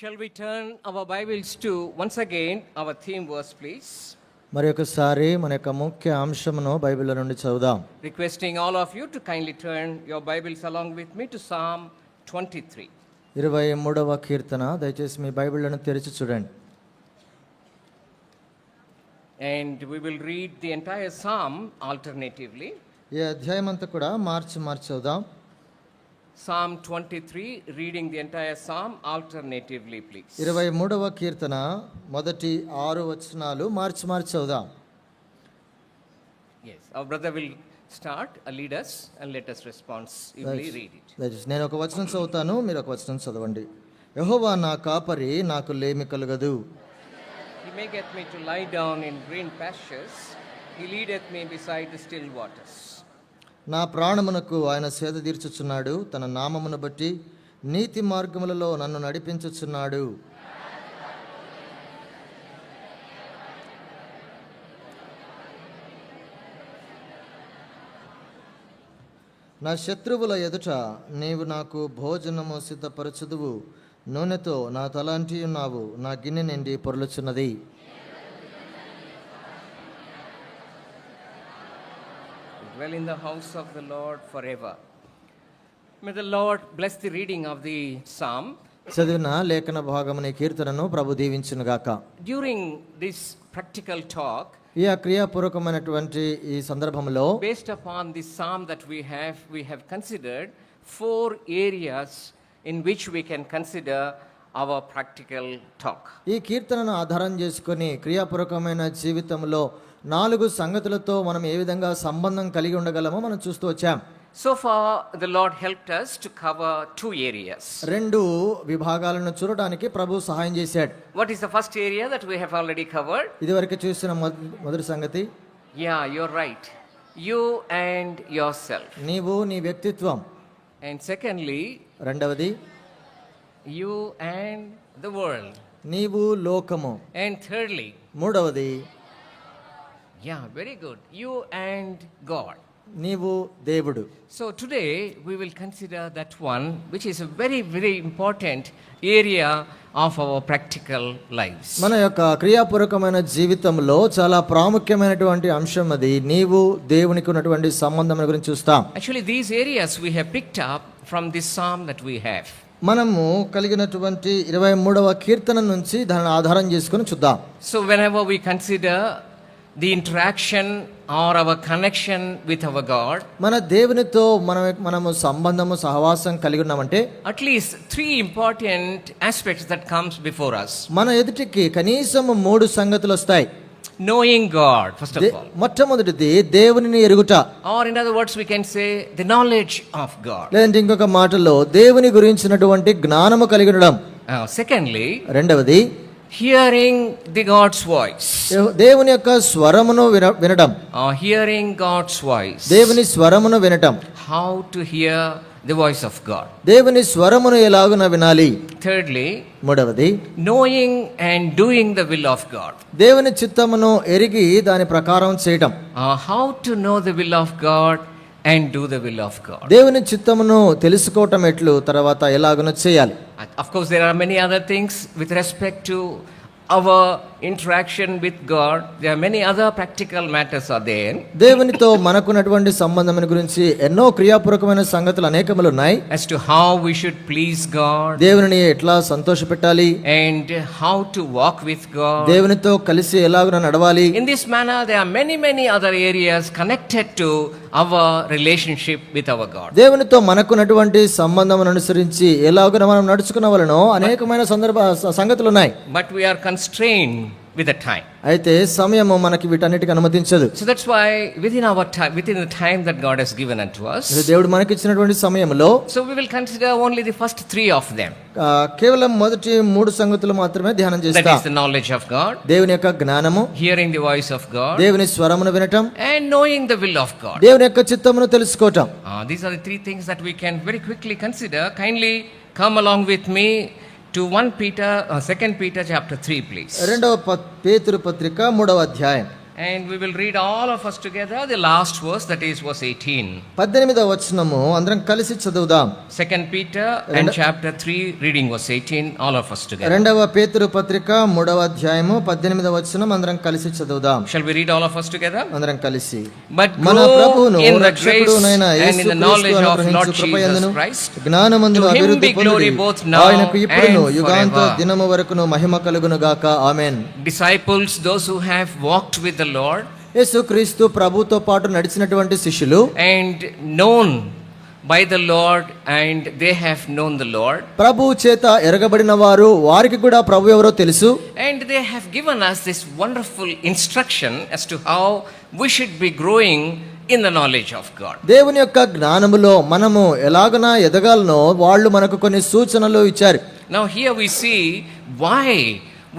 Shall we turn our Bibles to once again our theme verse, please? మరి ఒకసారి మన యొక్క ముఖ్య అంశమును బైబిల్ నుండి చదువుదాం. Requesting all of you to kindly turn your Bibles along with me to Psalm 23. 23వ కీర్తన దయచేసి మీ బైబిళ్లను తెరిచి చూడండి. And we will read the entire psalm alternatively. ఈ అధ్యాయం అంతా కూడా మార్చి చదువుదాం. Psalm 23, reading the entire psalm alternatively, please. 23వ కీర్తన మొదటి 6 వచనాలు మార్చి చదువుదాం. Yes, our brother will start, lead us, and let us responsively read it. దయచేసి నేను ఒక వచనం చదువుతాను, మీరు ఒక వచనం చదవండి. యెహోవా నా కాపరి, నాకు లేమి కలుగదు. He maketh me to lie down in green pastures. He leadeth me beside the still waters. నా ప్రాణమునకు ఆయన సేద తీర్చుచున్నాడు. తన నామమును బట్టి నీతి మార్గములలో నన్ను నడిపించుచున్నాడు. నా శత్రువుల ఎదుట నీవు నాకు భోజనము సిద్ధపరచుదువు. నూనెతో నా తల అంటి ఉన్నావు. నా గిన్నె నిండి పొర్లుచున్నది. Dwell in the house of the Lord forever. May the Lord bless the reading of the psalm. చదివిన లేఖన భాగముని కీర్తనను ప్రభు దీవించును గాక. During this practical talk, ఈ క్రియాపూర్వకమైనటువంటి ఈ సందర్భంలో based upon this psalm that we have considered 4 areas in which we can consider our practical talk. ఈ కీర్తనను ఆధారం చేసుకొని క్రియాపూర్వకమైన జీవితంలో 4 సంగతులతో మనం ఏ విధంగా సంబంధం కలిగి ఉండగలమో మనం చూస్తూ వచ్చాం. So far the Lord helped us to cover 2 areas. 2 విభాగాలను చూడడానికి ప్రభు సహాయం చేశాడు. What is the first area that we have already covered? ఇదివరకు చూసిన మొదటి సంగతి, yeah, you're right, you and yourself. నీవు నీ వ్యక్తిత్వం. And secondly, రెండవది you and the world. నీవు లోకము. And thirdly, మూడవది yeah, very good, you and God. నీవు దేవుడు. So today we will consider that one which is a very, very important area of our practical lives. మన యొక్క క్రియాపూర్వకమైన జీవితంలో చాలా ప్రాముఖ్యమైనటువంటి అంశం అది. నీవు దేవునికి ఉన్నటువంటి సంబంధం గురించి చూస్తాం. Actually these areas we have picked up from this psalm that we have. మనము కలిగినటువంటి 23వ కీర్తన నుంచి దానిని ఆధారం చేసుకొని చూద్దాం. So whenever we consider the interaction or our connection with our God, మన దేవునితో మనము సంబంధము సహవాసం కలిగి ఉన్నామంటే at least 3 important aspects that comes before us. మన ఎదుటికి కనీసం 3 సంగతులు వస్తాయి. Knowing God, first of all. మొట్టమొదటిది దేవునిని ఎరుగుట, or in other words we can say the knowledge of God. లేదంటే ఇంకొక మాటలో దేవుని గురించినటువంటి జ్ఞానము కలిగి ఉండడం. Secondly, రెండవది hearing the God's voice. దేవుని యొక్క స్వరమును వినడం. Hearing God's voice. దేవుని స్వరమును వినటం. How to hear the voice of God. దేవుని స్వరమును ఎలాగున వినాలి. Thirdly, మూడవది knowing and doing the will of God. దేవుని చిత్తమును ఎరిగి దాని ప్రకారం చేయటం. How to know the will of God and do the will of God. దేవుని చిత్తమును తెలుసుకోవటం ఎట్లు, తర్వాత ఎలాగున చేయాలి. Of course there are many other things with respect to our interaction with God. There are many other practical matters are there. దేవునితో మనకున్నటువంటి సంబంధం గురించి ఎన్నో క్రియాపూర్వకమైన సంగతులు అనేకములు ఉన్నాయి. As to how we should please God. దేవునిని ఎట్లా సంతోషపెట్టాలి. And how to walk with God. దేవునితో కలిసి ఎలాగున నడవాలి. In this manner there are many other areas connected to our relationship with our God. దేవునితో మనకున్నటువంటి సంబంధమును అనుసరించి ఎలాగున మనం నడుచుకునవలనో అనేకమైన సంగతులు ఉన్నాయి. But we are constrained with the time. అయితే సమయము మనకి వీటన్నిటికి అనుమతించదు. So that's why within the time that God has given unto us, దేవుడు మనకి ఇచ్చినటువంటి సమయంలో so we will consider only the first 3 of them. కేవలం మొదటి 3 సంగతులు మాత్రమే ధ్యానం చేస్తాం. That is the knowledge of God, దేవుని యొక్క జ్ఞానము, hearing the voice of God, దేవుని స్వరమును వినటం, and knowing the will of God. దేవుని యొక్క చిత్తమును తెలుసుకోవటం. These are the 3 things that we can very quickly consider. Kindly come along with me to 2 Peter chapter 3, please. రెండవ పేతురు పత్రిక 3వ అధ్యాయం. And we will read all of us together the last verse, that is verse 18. 18వ వచనము అందరం కలిసి చదువుదాం. 2 Peter and chapter 3, reading verse 18, all of us together. 2వ పేతురు పత్రిక 3వ అధ్యాయము 18వ వచనం అందరం కలిసి చదువుదాం. Shall we read all of us together? అందరం కలిసి. But మన grow ప్రభువును in the grace రక్షకుడునైన and in the knowledge of Lord యేసుక్రీస్తు Jesus కృపయందును Christ. జ్ఞానమందును To him అభివృద్ధి be glory పొందుడి. both now ఆయనకు ఇప్పుడును and యుగాంత forever. దినము వరకును మహిమ కలుగును గాక. ఆమేన్. Disciples, those who have walked with the Lord యేసుక్రీస్తు ప్రభుతో పాటు నడిచినటువంటి శిష్యులు and known by the Lord, and they have known the Lord, ప్రభు చేత ఎరగబడిన వారు, వారికి కూడా ప్రభు ఎవరో తెలుసు. and they have given us this wonderful instruction as to how we should be growing in the knowledge of God. దేవుని యొక్క జ్ఞానములో మనము ఎలాగనా ఎదగాలనో వాళ్ళు మనకు కొన్ని సూచనలు ఇచ్చారు. Now here we see why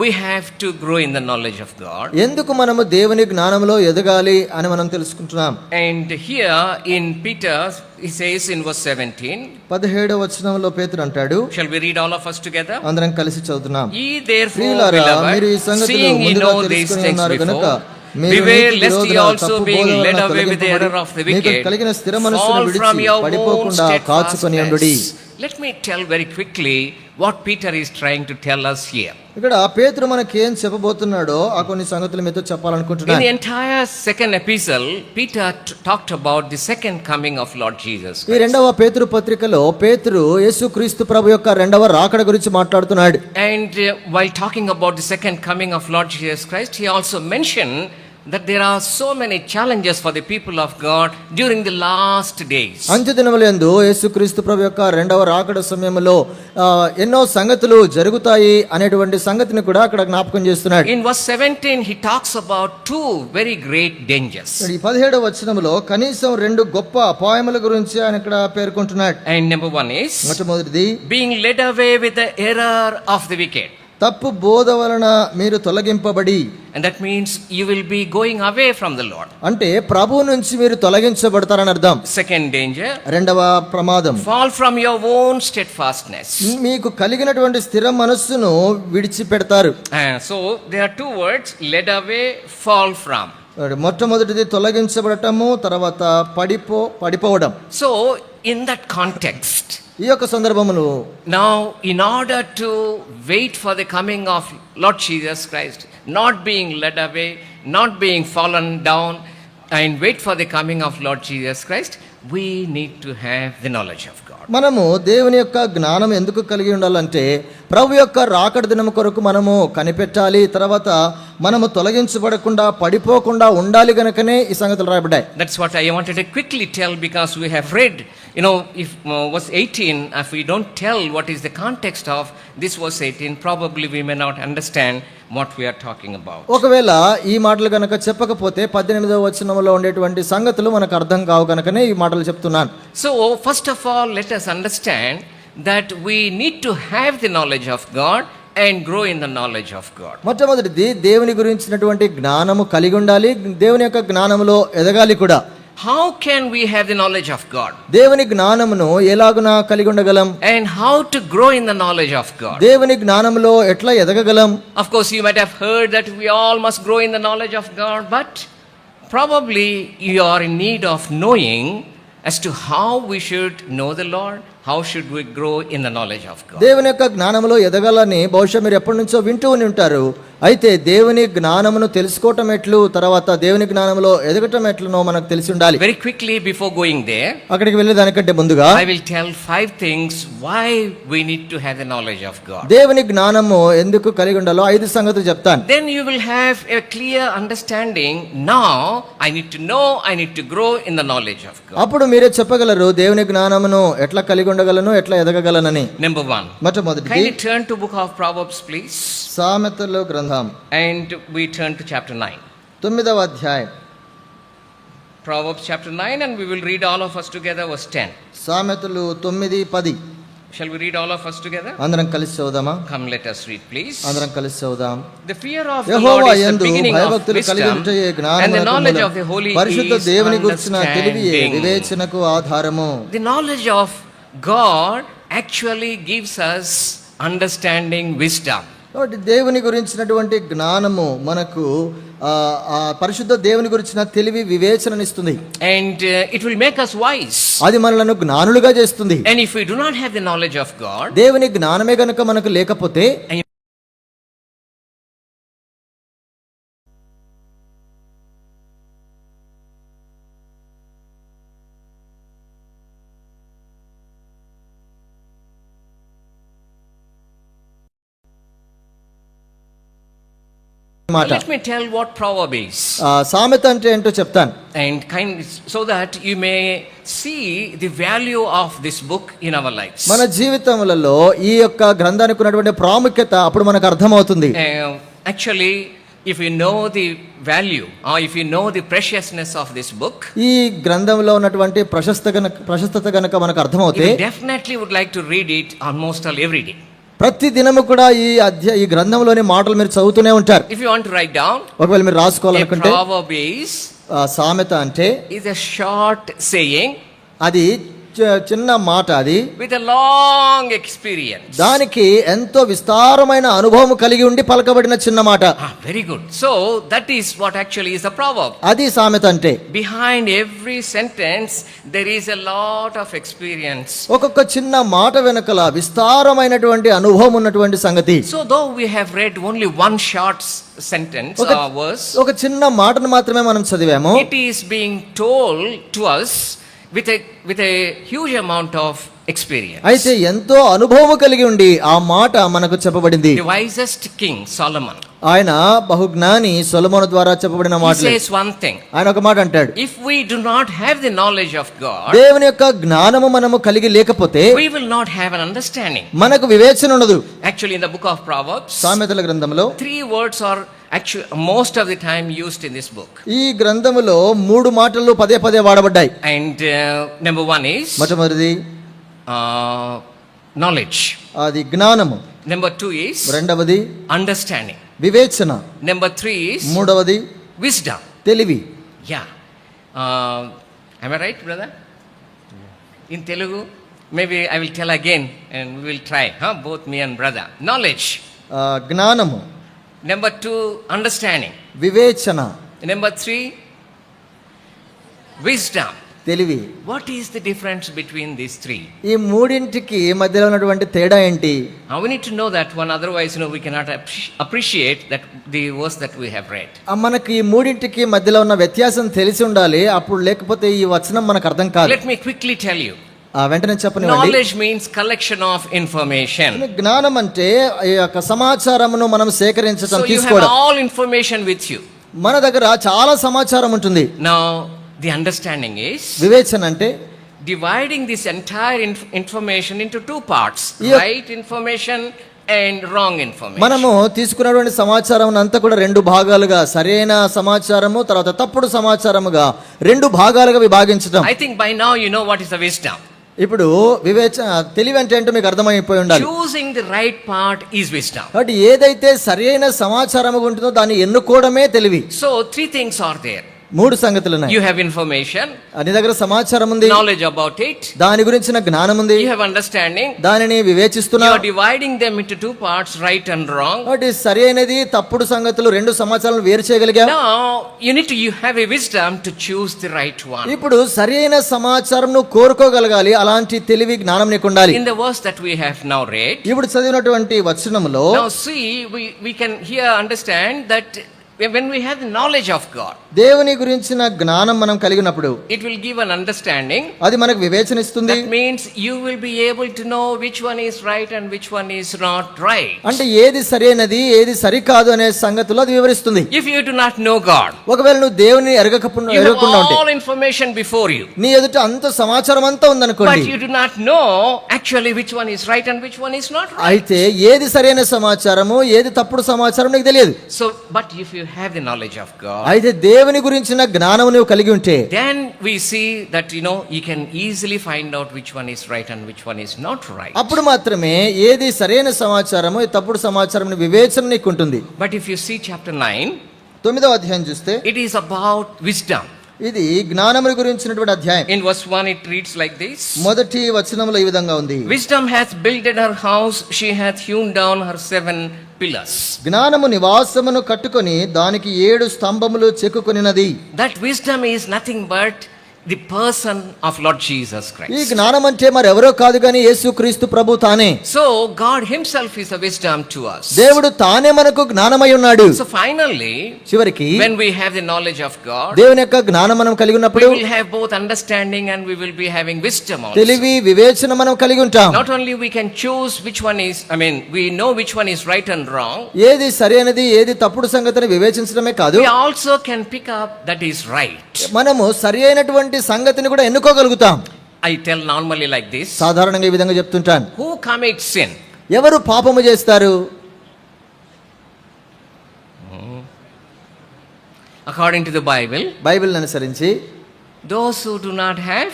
we have to grow in the knowledge of God. ఎందుకు మనము దేవుని జ్ఞానములో ఎదగాలి అని మనం తెలుసుకుంటున్నాం. And here in Peter, he says in verse 17, 17వ వచనంలో పేతురు అంటాడు, shall we read all of us together? అందరం కలిసి చదువుతున్నాం. Ye therefore, ప్రియులారా, మీరు ఈ beloved, సంగతులు seeing ye ముందుగా know these తెలుసుకుని things ఉన్నారు గనుక before, మీరు beware నీతి lest ye విరోధుల also తప్పు being బోధనలను led away with the తొలగింపబడి error of the మీకు wicked, కలిగిన స్థిర మనస్సును fall from విడిచి your own పడిపోకుండా కాచుకొని ఉండుడి. steadfastness. Let me tell very quickly what Peter is trying to tell us here. ఇక్కడ పేతురు మనకేం చెప్పబోతున్నాడో ఆ కొన్ని సంగతులు మీతో In చెప్పాలనుకుంటున్నాను. the entire second epistle, Peter talked about the second coming of Lord Jesus ఈ Christ. రెండవ పేతురు పత్రికలో పేతురు యేసుక్రీస్తు ప్రభు యొక్క రెండవ రాకడ గురించి మాట్లాడుతున్నాడు. And while talking about the second coming of Lord Jesus Christ, he also mentioned that there are so many challenges for the people of God during the last days. అంత్య దినములందు యేసుక్రీస్తు ప్రభు యొక్క రెండవ రాకడ సమయంలో ఎన్నో సంగతులు జరుగుతాయి అనేటువంటి సంగతిని కూడా అక్కడ జ్ఞాపకం చేస్తున్నాడు. In verse 17, he talks about two very great dangers. ఈ 17వ వచనంలో కనీసం రెండు గొప్ప అపాయముల గురించి ఆయన ఇక్కడ పేర్కొంటున్నాడు. And number one is మొట్టమొదటిది, being led away with the error of the wicked. తప్పు బోధ వలన మీరు తొలగింపబడి, And that means you will be going away from the Lord. అంటే ప్రభు నుంచి మీరు తొలగించబడతారని అర్థం. Second danger, రెండవ ప్రమాదం, fall from your own steadfastness. మీకు కలిగినటువంటి స్థిర మనస్సును విడిచిపెడతారు. So there are two words, led away, fall from. మొట్టమొదటిది తొలగించబడటము, తర్వాత పడిపోవడం. So in that context, ఈ యొక్క సందర్భమును now in order to wait for the coming of Lord Jesus Christ, not being led away, not being fallen down, and wait for the coming of Lord Jesus Christ, we need to have the knowledge of God. మనము దేవుని యొక్క జ్ఞానం ఎందుకు కలిగి ఉండాలంటే ప్రభు యొక్క రాకడ దినం కొరకు మనము కనిపెట్టాలి, తర్వాత మనము తొలగించబడకుండా పడిపోకుండా ఉండాలి గనుకనే ఈ సంగతులు రాయబడ్డాయి. That's what I wanted to quickly tell, because we have read, if verse 18, if we don't tell what is the context of this verse 18, probably we may not understand what we are talking about. ఒకవేళ ఈ మాటలు గనక చెప్పకపోతే 18వ వచనంలో ఉండేటువంటి సంగతులు మనకు అర్థం కావు కనుకనే ఈ మాటలు చెప్తున్నాను. So first of all, let us understand that we need to have the knowledge of God and grow in the knowledge of God. మొట్టమొదటిది దేవుని గురించినటువంటి జ్ఞానము కలిగి ఉండాలి, దేవుని యొక్క జ్ఞానములో ఎదగాలి కూడా. How can we have the knowledge of God? దేవుని జ్ఞానమును ఎలాగున కలిగి ఉండగలం? And how to grow in the knowledge of God? దేవుని జ్ఞానములో ఎట్లా ఎదగగలం? Of course, you might have heard that we all must grow in the knowledge of God, but probably you are in need of knowing as to how we should know the Lord, how should we grow in the knowledge of God. దేవుని యొక్క జ్ఞానములో ఎదగాలని బహుశా మీరు ఎప్పటి నుంచో వింటూ ఉంటారు. అయితే దేవుని జ్ఞానమును తెలుసుకోవటం ఎట్లు, తర్వాత దేవుని జ్ఞానములో ఎదగటం ఎట్లనో మనకు తెలిసి ఉండాలి. Very quickly, before going there, అక్కడికి వెళ్ళే దానికంటే ముందుగా I will tell 5 things why we need to have the knowledge of God. దేవుని జ్ఞానము ఎందుకు కలిగి ఉండాలో 5 సంగతులు చెప్తాను. Then you will have a clear understanding. Now I need to know, I need to grow in the knowledge of God. అప్పుడు మీరే చెప్పగలరు దేవుని జ్ఞానమును ఎట్లా కలిగి ఉండగలను, ఎట్లా ఎదగగలనని. Number 1. మొట్టమొదటిది, Kindly turn to book of Proverbs, please. సామెతల గ్రంథం, And we turn to chapter 9. 9వ అధ్యాయం. Proverbs chapter 9, and we will read all of us together verse 10. సామెతలు 9:10. Shall we read all of us together? అందరం కలిసి చదువుదామా? Come, let us read, please. అందరం కలిసి చదువుదాం. The fear of the Jehovah Lord is the యందు beginning of భయభక్తులు కలిగి wisdom, ఉంటే and the జ్ఞానమునకు knowledge మూలం. of the holy పరిశుద్ధ is దేవుని గురించిన తెలివియే understanding. వివేచనకు ఆధారము. The knowledge of God actually gives us understanding, wisdom. కాబట్టి దేవుని గురించినటువంటి జ్ఞానము మనకు ఆ పరిశుద్ధ దేవుని గురించిన తెలివి వివేచననిస్తుంది. And it will make us wise. అది మనలను జ్ఞానులుగా చేస్తుంది. And if we do not have the knowledge of God, దేవుని జ్ఞానమే గనుక మనకు లేకపోతే మాట. let me tell what proverb is. సామెత అంటే ఏంటో చెప్తాను. And so that you may see the value of this book in our lives. మన జీవితములలో ఈ యొక్క గ్రంథానికి ఉన్నటువంటి ప్రాముఖ్యత అప్పుడు మనకు అర్థమవుతుంది. Actually, if you know the value or if you know the preciousness of this book, ఈ గ్రంథంలో ఉన్నటువంటి ప్రశస్తత గనుక మనకు అర్థమవుతే you definitely would like to read it almost every day. ప్రతి దినము కూడా ఈ గ్రంథంలోని మాటలు మీరు చదువుతూనే ఉంటారు. If you want to write down, ఒకవేళ మీరు రాసుకోవాలనుకుంటే proverb is సామెత అంటే a short saying, అది చిన్న మాట, అది with a long experience. దానికి ఎంతో విస్తారమైన అనుభవం కలిగి ఉండి పలకబడిన చిన్న మాట. Very good. So that is what actually is a proverb. అది సామెత అంటే. Behind every sentence there is a lot of experience. ఒక్కొక్క చిన్న మాట వెనకల విస్తారమైనటువంటి అనుభవం ఉన్నటువంటి సంగతి. So though we have read only one short sentence or verse, ఒక చిన్న మాటను మాత్రమే మనం చదివాము. it is being told to us with a huge amount of experience. అయితే ఎంతో అనుభవం కలిగి ఉండి ఆ మాట మనకు చెప్పబడింది. The wisest king Solomon, ఆయన బహుజ్ఞాని సొలొమోను ద్వారా చెప్పబడిన మాటలు. he says one thing. ఆయన ఒక మాట అంటాడు. If we do not have the knowledge of God, దేవుని యొక్క జ్ఞానము మనము కలిగి లేకపోతే we will not have an understanding. మనకు వివేచన ఉండదు. Actually in the book of Proverbs, సామెతల గ్రంథంలో 3 words are actually most of the time used in this book. ఈ గ్రంథములో 3 మాటలు పదే పదే వాడబడ్డాయి. And number 1 is మొట్టమొదటిది knowledge. అది జ్ఞానము. Number 2 is రెండవది understanding. వివేచన. Number 3 is మూడవది wisdom. తెలివి. Yeah. Am I right, brother? In Telugu, maybe I will tell again and we will try, both me and brother. Knowledge. జ్ఞానము. Number 2, understanding. వివేచన. Number 3, wisdom. తెలివి. What is the difference between these 3? ఈ మూడింటికి మధ్యలో ఉన్నటువంటి తేడా ఏంటి? We need to know that one, otherwise we cannot appreciate that the verse that we have read. మనకి ఈ మూడింటికి మధ్యలో ఉన్న వ్యత్యాసం తెలిసి ఉండాలి, అప్పుడు లేకపోతే ఈ వచనం మనకు అర్థం కాదు. Let me quickly tell you. వెంటనే చెప్పనివ్వండి. Knowledge means collection of information. జ్ఞానం అంటే ఈ యొక్క సమాచారమును మనం సేకరించడం, So you తీసుకోవడం. have all information with you. మన దగ్గర చాలా సమాచారం ఉంటుంది. Now the understanding is వివేచన అంటే dividing this entire information into 2 parts, right information and wrong information. మనము తీసుకున్నటువంటి సమాచారం అంతా కూడా 2 భాగాలుగా, సరైన సమాచారము తర్వాత తప్పుడు సమాచారముగా 2 భాగాలుగా విభాగించడం. I think by now you know what is the wisdom. ఇప్పుడు తెలివి అంటే ఏంటో మీకు అర్థమైపోయి ఉండాలి. Choosing the right part is wisdom. కాబట్టి ఏదైతే సరైన సమాచారం ఉంటుందో దాన్ని ఎన్నుకోవడమే తెలివి. So 3 things are there. 3 సంగతులు ఉన్నాయి. You have information, నీ దగ్గర సమాచారం ఉంది, knowledge about it, దాని గురించిన జ్ఞానం ఉంది, you have understanding, దానిని వివేచిస్తున్నా. you are dividing them into 2 parts, right and wrong. కాబట్టి సరైనది తప్పుడు సంగతులు 2 సమాచారాలను వేరు చేయగలిగా. Now you have a wisdom to choose the right one. ఇప్పుడు సరైన సమాచారం ను కోరుకోగలగాలి, అలాంటి తెలివి జ్ఞానం నీకు ఉండాలి. In the verse that we have now read, ఇప్పుడు చదివినటువంటి వచనములో now see we can here understand that when we have the knowledge of God, దేవుని గురించిన జ్ఞానం మనం కలిగినప్పుడు it will give an understanding. అది మనకు వివేచన ఇస్తుంది. That means you will be able to know which one is right and which one is not right. అంటే ఏది సరైనది ఏది సరికాదు అనే సంగతులు అది వివరిస్తుంది. If you do not know God, ఒకవేళ నువ్వు దేవుని ఎరగకుండా ఉంటే, all information before you, నీ ఎదుట అంత సమాచారం అంతా ఉందనుకోండి, but you do not know actually which one is right and which one is not right. అయితే ఏది సరైన సమాచారము ఏది తప్పుడు సమాచారం నీకు తెలియదు. So but if you have the knowledge of God, అయితే దేవుని గురించిన జ్ఞానం నువ్వు కలిగి ఉంటే, then we see that you can easily find out which one is right and which one is not right. అప్పుడు మాత్రమే ఏది సరైన సమాచారము తప్పుడు సమాచారం వివేచన నీకు ఉంటుంది. But if you see chapter 9, 9వ అధ్యాయం చూస్తే it is about wisdom. ఇది జ్ఞానమును గురించినటువంటి అధ్యాయం. In verse 1 it reads like this. మొదటి వచనంలో ఈ విధంగా ఉంది. Wisdom hath builded her house, she hath hewn down her 7 pillars. జ్ఞానము నివాసమును కట్టుకొని దానికి 7 స్తంభములు చెక్కుకొనినది. That wisdom is nothing but the person of Lord Jesus ఈ Christ. జ్ఞానం అంటే మరెవరో కాదు గాని యేసుక్రీస్తు ప్రభు తానే. So God himself is a wisdom to us. దేవుడు తానే మనకు జ్ఞానమై ఉన్నాడు. So finally, చివరికి when we have the knowledge of God, దేవుని యొక్క జ్ఞానం మనం కలిగి we ఉన్నప్పుడు will have both understanding and we will be having wisdom also. తెలివి వివేచన మనం కలిగి ఉంటాం. Not only we can choose which one is, we know which one is right and wrong. ఏది సరైనది ఏది తప్పుడు సంగతిని వివేచించడమే కాదు, We also can pick up that is right. మనము సరి అయినటువంటి సంగతిని కూడా ఎన్నుకోగలుగుతాం. I tell normally like this. సాధారణంగా ఈ విధంగా చెప్తుంటాను. Who commits sin? ఎవరు పాపము చేస్తారు? According to the Bible, బైబిల్ని అనుసరించి those who do not have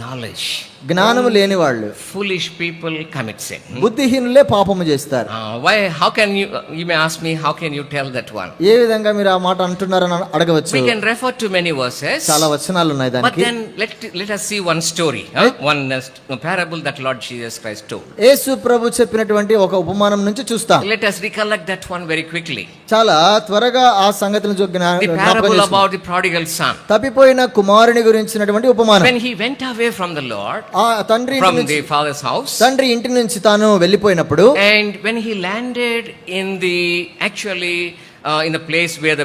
knowledge. జ్ఞానము లేని వాళ్ళు, Foolish people commit sin. బుద్ధిహీనులే పాపము చేస్తారు. Why? How can you may ask me, how can you tell that one? ఏ విధంగా మీరు ఆ మాట అంటున్నారని అడగవచ్చు. We can refer to many verses. చాలా వచనాలు ఉన్నాయి But దానికి. then let us see one story, one parable that Lord Jesus Christ told. యేసు ప్రభు చెప్పినటువంటి ఒక ఉపమానం నుంచి చూస్తాం. Let us recollect that one very quickly. చాలా త్వరగా ఆ సంగతిని The parable about the prodigal son. తప్పిపోయిన కుమారుని గురించినటువంటి ఉపమానం. When he went away from the Lord, ఆ తండ్రి ఇంటి from నుంచి, the father's house, తండ్రి ఇంటి నుంచి తాను వెళ్ళిపోయినప్పుడు, and when he landed in the in the place where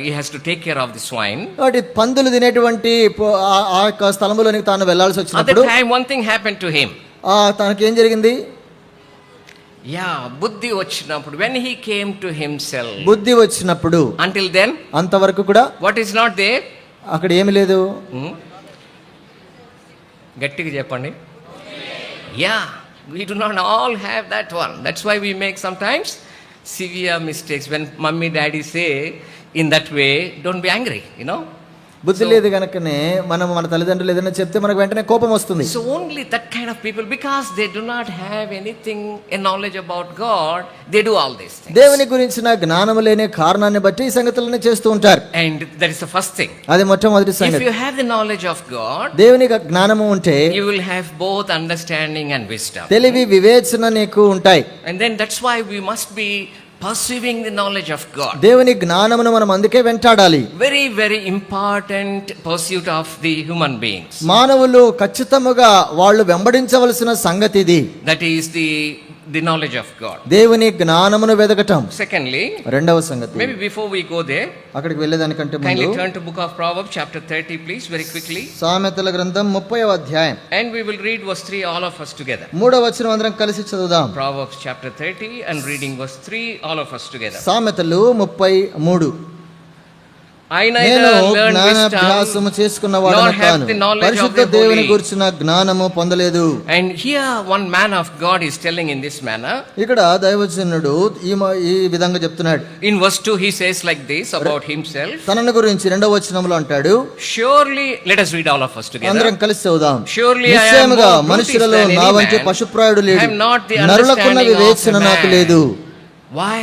he has to take care of the swine. వాటి పందులు తినేటువంటి ఆ యొక్క స్థలములోనికి తాను వెళ్ళాల్సి At that వచ్చినప్పుడు time one thing happened to him. తనకి ఏం జరిగింది? బుద్ధి వచ్చినప్పుడు, when he came to himself. బుద్ధి వచ్చినప్పుడు. Until then, అంతవరకు కూడా what is not there? అక్కడ ఏమి లేదు. గట్టిగా చెప్పండి. We do not all have that one. That's why we make sometimes severe mistakes. When mummy daddy say in that way, don't be angry, బుద్ధి లేదు కనుకనే మనం మన తల్లిదండ్రులు ఏదైనా చెప్తే మనకు వెంటనే కోపం వస్తుంది. So only that kind of people, because they do not have anything, a knowledge about God, they do all these things. దేవుని గురించిన జ్ఞానము లేని కారణాన్ని బట్టి ఈ సంగతులను చేస్తూ ఉంటారు. And that is the first thing. అది మొట్టమొదటి If సంగతి. you have the knowledge of God, దేవుని జ్ఞానము ఉంటే you will have both understanding and wisdom. తెలివి వివేచన నీకు ఉంటాయి. And then that's why we must be pursuing the knowledge of God. దేవుని జ్ఞానమును మనం అందుకే వెంటాడాలి. Very, very important pursuit of the human beings. మానవులు ఖచ్చితముగా వాళ్ళు వెంబడించవలసిన సంగతి ఇది. That is the knowledge of God. దేవుని జ్ఞానమును వెదకటం. Secondly, రెండవ సంగతి, maybe before we go there, అక్కడికి వెళ్ళేదానికంటే kindly ముందు turn to book of Proverbs chapter 30, please, very quickly. సామెతల గ్రంథం 30వ అధ్యాయం. And we will read verse 3 all of us together. 3వ వచనం అందరం కలిసి చదువుదాం. Proverbs chapter 30 and reading verse 3 all of us together. సామెతలు 33. I నేను neither learned జ్ఞానాభ్యాసము wisdom చేసుకున్నవాడను nor have కాను, the knowledge of పరిశుద్ధ the దేవుని holy. గురించిన జ్ఞానము పొందలేదు. And here one man of God is telling in this manner. ఇక్కడ దైవజనుడు ఈ విధంగా చెప్తున్నాడు. In verse 2 he says like this about himself. తనను గురించి 2వ వచనంలో అంటాడు. Surely, let us read all of us together. అందరం కలిసి చదువుదాం. Surely I am నిశ్చయముగా more brutish మనుషులలో than నా any వంటి man. పశుప్రాయుడు I లేడు, have not the నరులకున్న understanding వివేచన of a నాకు man. లేదు. Why?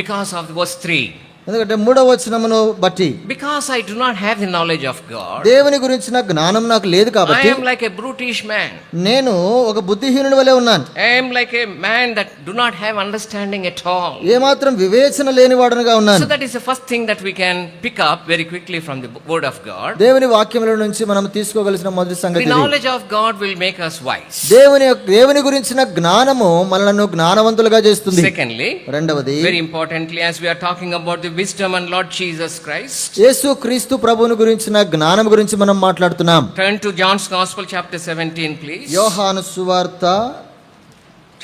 Because of verse 3. ఎందుకంటే 3వ వచనమును బట్టి, Because I do not have the knowledge of God, దేవుని గురించిన జ్ఞానం నాకు లేదు I కాబట్టి am like a brutish man. నేను ఒక బుద్ధిహీనుడి వలె ఉన్నాను. I am like a man that do not have understanding at all. ఏమాత్రం వివేచన లేనివాడనుగా So ఉన్నాను. that is the first thing that we can pick up very quickly from the word of God. దేవుని వాక్యముల నుంచి మనం తీసుకోగలిసిన మొదటి The సంగతి ఇది. knowledge of God will make us wise. దేవుని గురించిన జ్ఞానము మనలను జ్ఞానవంతులుగా చేస్తుంది. Secondly, రెండవది, very importantly, as we are talking about the wisdom and Lord Jesus Christ, యేసు క్రీస్తు ప్రభువుని గురించిన జ్ఞానం గురించి మనం మాట్లాడుతున్నాం. turn to John's Gospel chapter 17, please. యోహాను సువార్త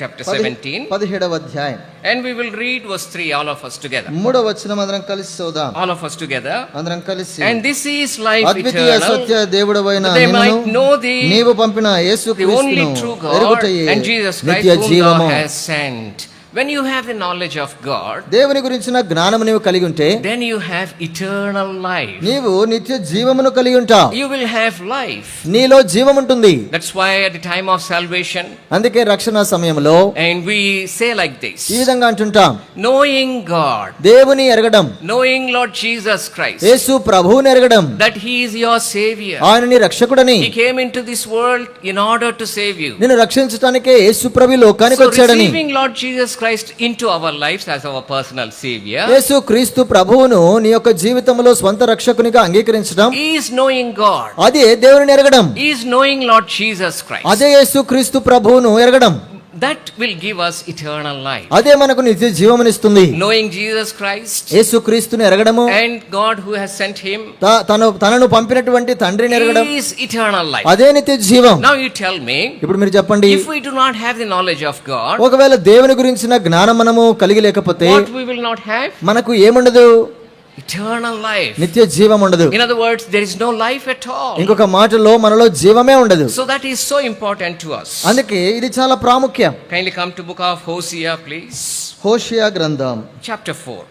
Chapter 17. 17వ అధ్యాయం. And we will read verse 3 all of us together. 3వ వచనం అందరం కలిసి చదువుదాం. All of us together. అందరం కలిసి. And this is life అద్వితీయ eternal, Satya దేవుడవైన that they might నిన్నును know thee, నీవు పంపిన యేసు the only క్రీస్తును true God, ఎరుగుటయే and Jesus Christ నిత్య whom thou జీవము. hast sent. When you have the knowledge of God, దేవుని గురించిన జ్ఞానము నీవు కలిగి ఉంటే then you have eternal life. నీవు నిత్య జీవమును కలిగి ఉంటావు. You will have life. నీలో జీవం ఉంటుంది. That's why at the time of salvation, అందుకే రక్షణ సమయంలో and we say like this, ఈ విధంగా అంటుంటాం, knowing God, దేవుని ఎరగడం, knowing Lord Jesus Christ, యేసు ప్రభువుని ఎరగడం, that he is your savior. ఆయన నీ రక్షకుడని, He came into this world in order to save you. నిన్ను రక్షించడానికే యేసు ప్రభు లోకానికి So వచ్చాడని. receiving Lord Jesus Christ into our lives as our personal Savior యేసు క్రీస్తు ప్రభువును నీ యొక్క జీవితంలో స్వంత రక్షకునిగా అంగీకరించడం, is knowing God, అదే దేవుని ఎరగడం, is knowing Lord Jesus Christ. అదే యేసు క్రీస్తు ప్రభువును ఎరగడం. That will give us eternal life. అదే మనకు నిత్య జీవమునిస్తుంది. Knowing Jesus Christ యేసు క్రీస్తుని ఎరగడము, and God who has sent him, తనను పంపినటువంటి తండ్రిని ఎరగడం, is eternal life. అదే నిత్య జీవం. Now you tell me, ఇప్పుడు మీరు చెప్పండి, if we do not have the knowledge of God, ఒకవేళ దేవుని గురించిన జ్ఞానం మనము కలిగి లేకపోతే what we will not have? మనకు ఏముండదు? Eternal life. నిత్య జీవం ఉండదు. In other words, there is no life at all. ఇంకొక మాటలో మనలో జీవమే ఉండదు. So that is so important to us. అందుకే ఇది చాలా ప్రాముఖ్యం. Kindly come to book of Hosea, please. హోషేయ గ్రంథం Chapter 4.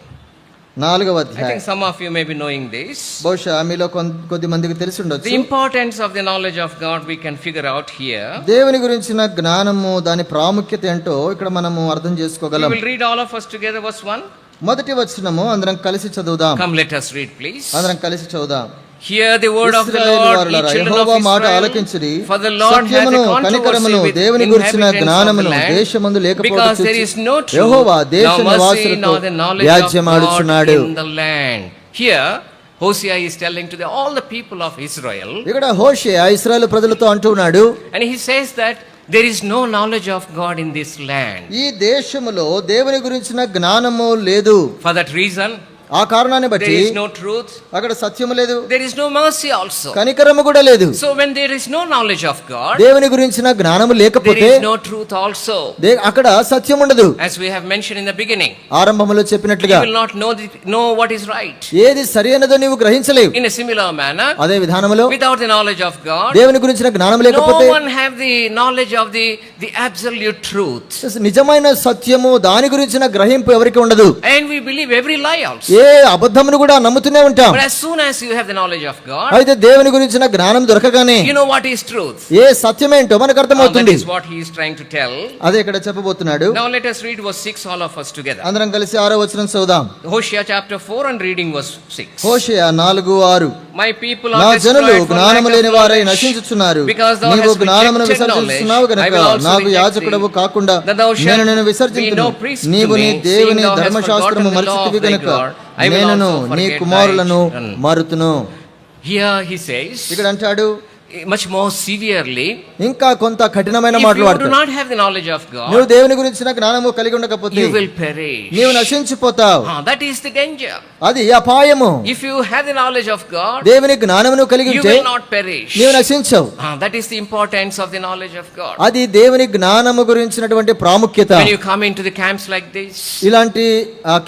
4వ I అధ్యాయం. think some of you may be knowing this. బహుశా మీలో కొద్ది మందికి తెలిసి The ఉండొచ్చు. importance of the knowledge of God we can figure out here. దేవుని గురించిన జ్ఞానము, దాని ప్రాముఖ్యత ఏంటో ఇక్కడ మనము అర్థం We చేసుకోగలం. will read all of us together verse 1. మొదటి వచనము అందరం కలిసి చదువుదాం. Come, let us read, please. అందరం కలిసి చదువుదాం. Hear the word of the ఇశ్రాయేలు Lord, వారలారా, ye children యెహోవా మాట of ఆలకించిరి. Israel, for the Lord has a సత్యమును controversy కనికరమును with దేవుని గురించిన inhabitants of the జ్ఞానమును land, దేశమందు లేకపోవడం because there is చూచి no truth, యెహోవా దేశ nor mercy, నివాసులతో nor the knowledge of God వ్యాజ్యమాడుచున్నాడు. in the land. Here Hosea is telling to all the people of Israel, ఇక్కడ హోషేయ ఇశ్రాయేలు ప్రజలతో అంటున్నాడు, and he says that there is no knowledge of God in this land. ఈ దేశములో దేవుని గురించిన జ్ఞానము లేదు. For that reason, ఆ కారణాన్ని there బట్టి is no truth, అక్కడ సత్యము లేదు, there is no mercy also. కనికరము కూడా లేదు. So when there is no knowledge of God, దేవుని గురించిన జ్ఞానము there లేకపోతే is no truth also. అక్కడ సత్యం ఉండదు. As we have mentioned in the beginning, ఆరంభంలో you చెప్పినట్లుగా will not know what is right. ఏది సరైనదో నీవు గ్రహించలేవు. In a similar manner, అదే విధానంలో without the knowledge of God, దేవుని గురించిన జ్ఞానం no లేకపోతే one have the knowledge of the absolute truth. నిజమైన సత్యము, దాని గురించిన గ్రహింపు ఎవరికి ఉండదు. And we believe every lie also. ఏ అబద్ధమును కూడా నమ్ముతూనే ఉంటాం. But as soon as you have the knowledge of God, అయితే దేవుని గురించిన జ్ఞానం దొరకగానే you know what is truth. ఏ సత్యమేంటో మనకు That అర్థమవుతుంది. is what he is trying to tell. అదే ఇక్కడ చెప్పబోతున్నాడు. Now let us read verse 6 all of us together. అందరం కలిసి 6వ వచనం చదువుదాం. Hosea chapter 4 and reading verse 6. హోషేయ 4:6. My people నా are జనులు destroyed for జ్ఞానము lack of లేని వారై knowledge. నశించుచున్నారు. Because thou నీవు hast జ్ఞానమును rejected విసర్జిస్తున్నావు knowledge, గనుక I will also నాకు reject యాజకుడవు thee, కాకుండా that thou shalt నేను be విసర్జింతును. no priest to నీవు నీ me, దేవుని seeing thou hast ధర్మశాస్త్రము forgotten the law మరచితివి of thy గనుక God, I will నేనును also నీ forget కుమారులను thy children. మరుతును. Here he says, ఇక్కడ అంటాడు much more severely, ఇంకా కొంత కఠినమైన if మాటలు you do వాడతాడు. not have the knowledge of నువ్వు God, దేవుని గురించిన జ్ఞానము కలిగి ఉండకపోతే you will perish. నీవు నశించిపోతావు. That is the danger. అది అపాయము. If you have the knowledge of God, దేవుని జ్ఞానమును కలిగి you ఉంటే will not perish. నీవు నశించవు. That is the importance of the knowledge of God. అది దేవుని జ్ఞానము గురించినటువంటి ప్రాముఖ్యత. When you come into the camps like this, ఇలాంటి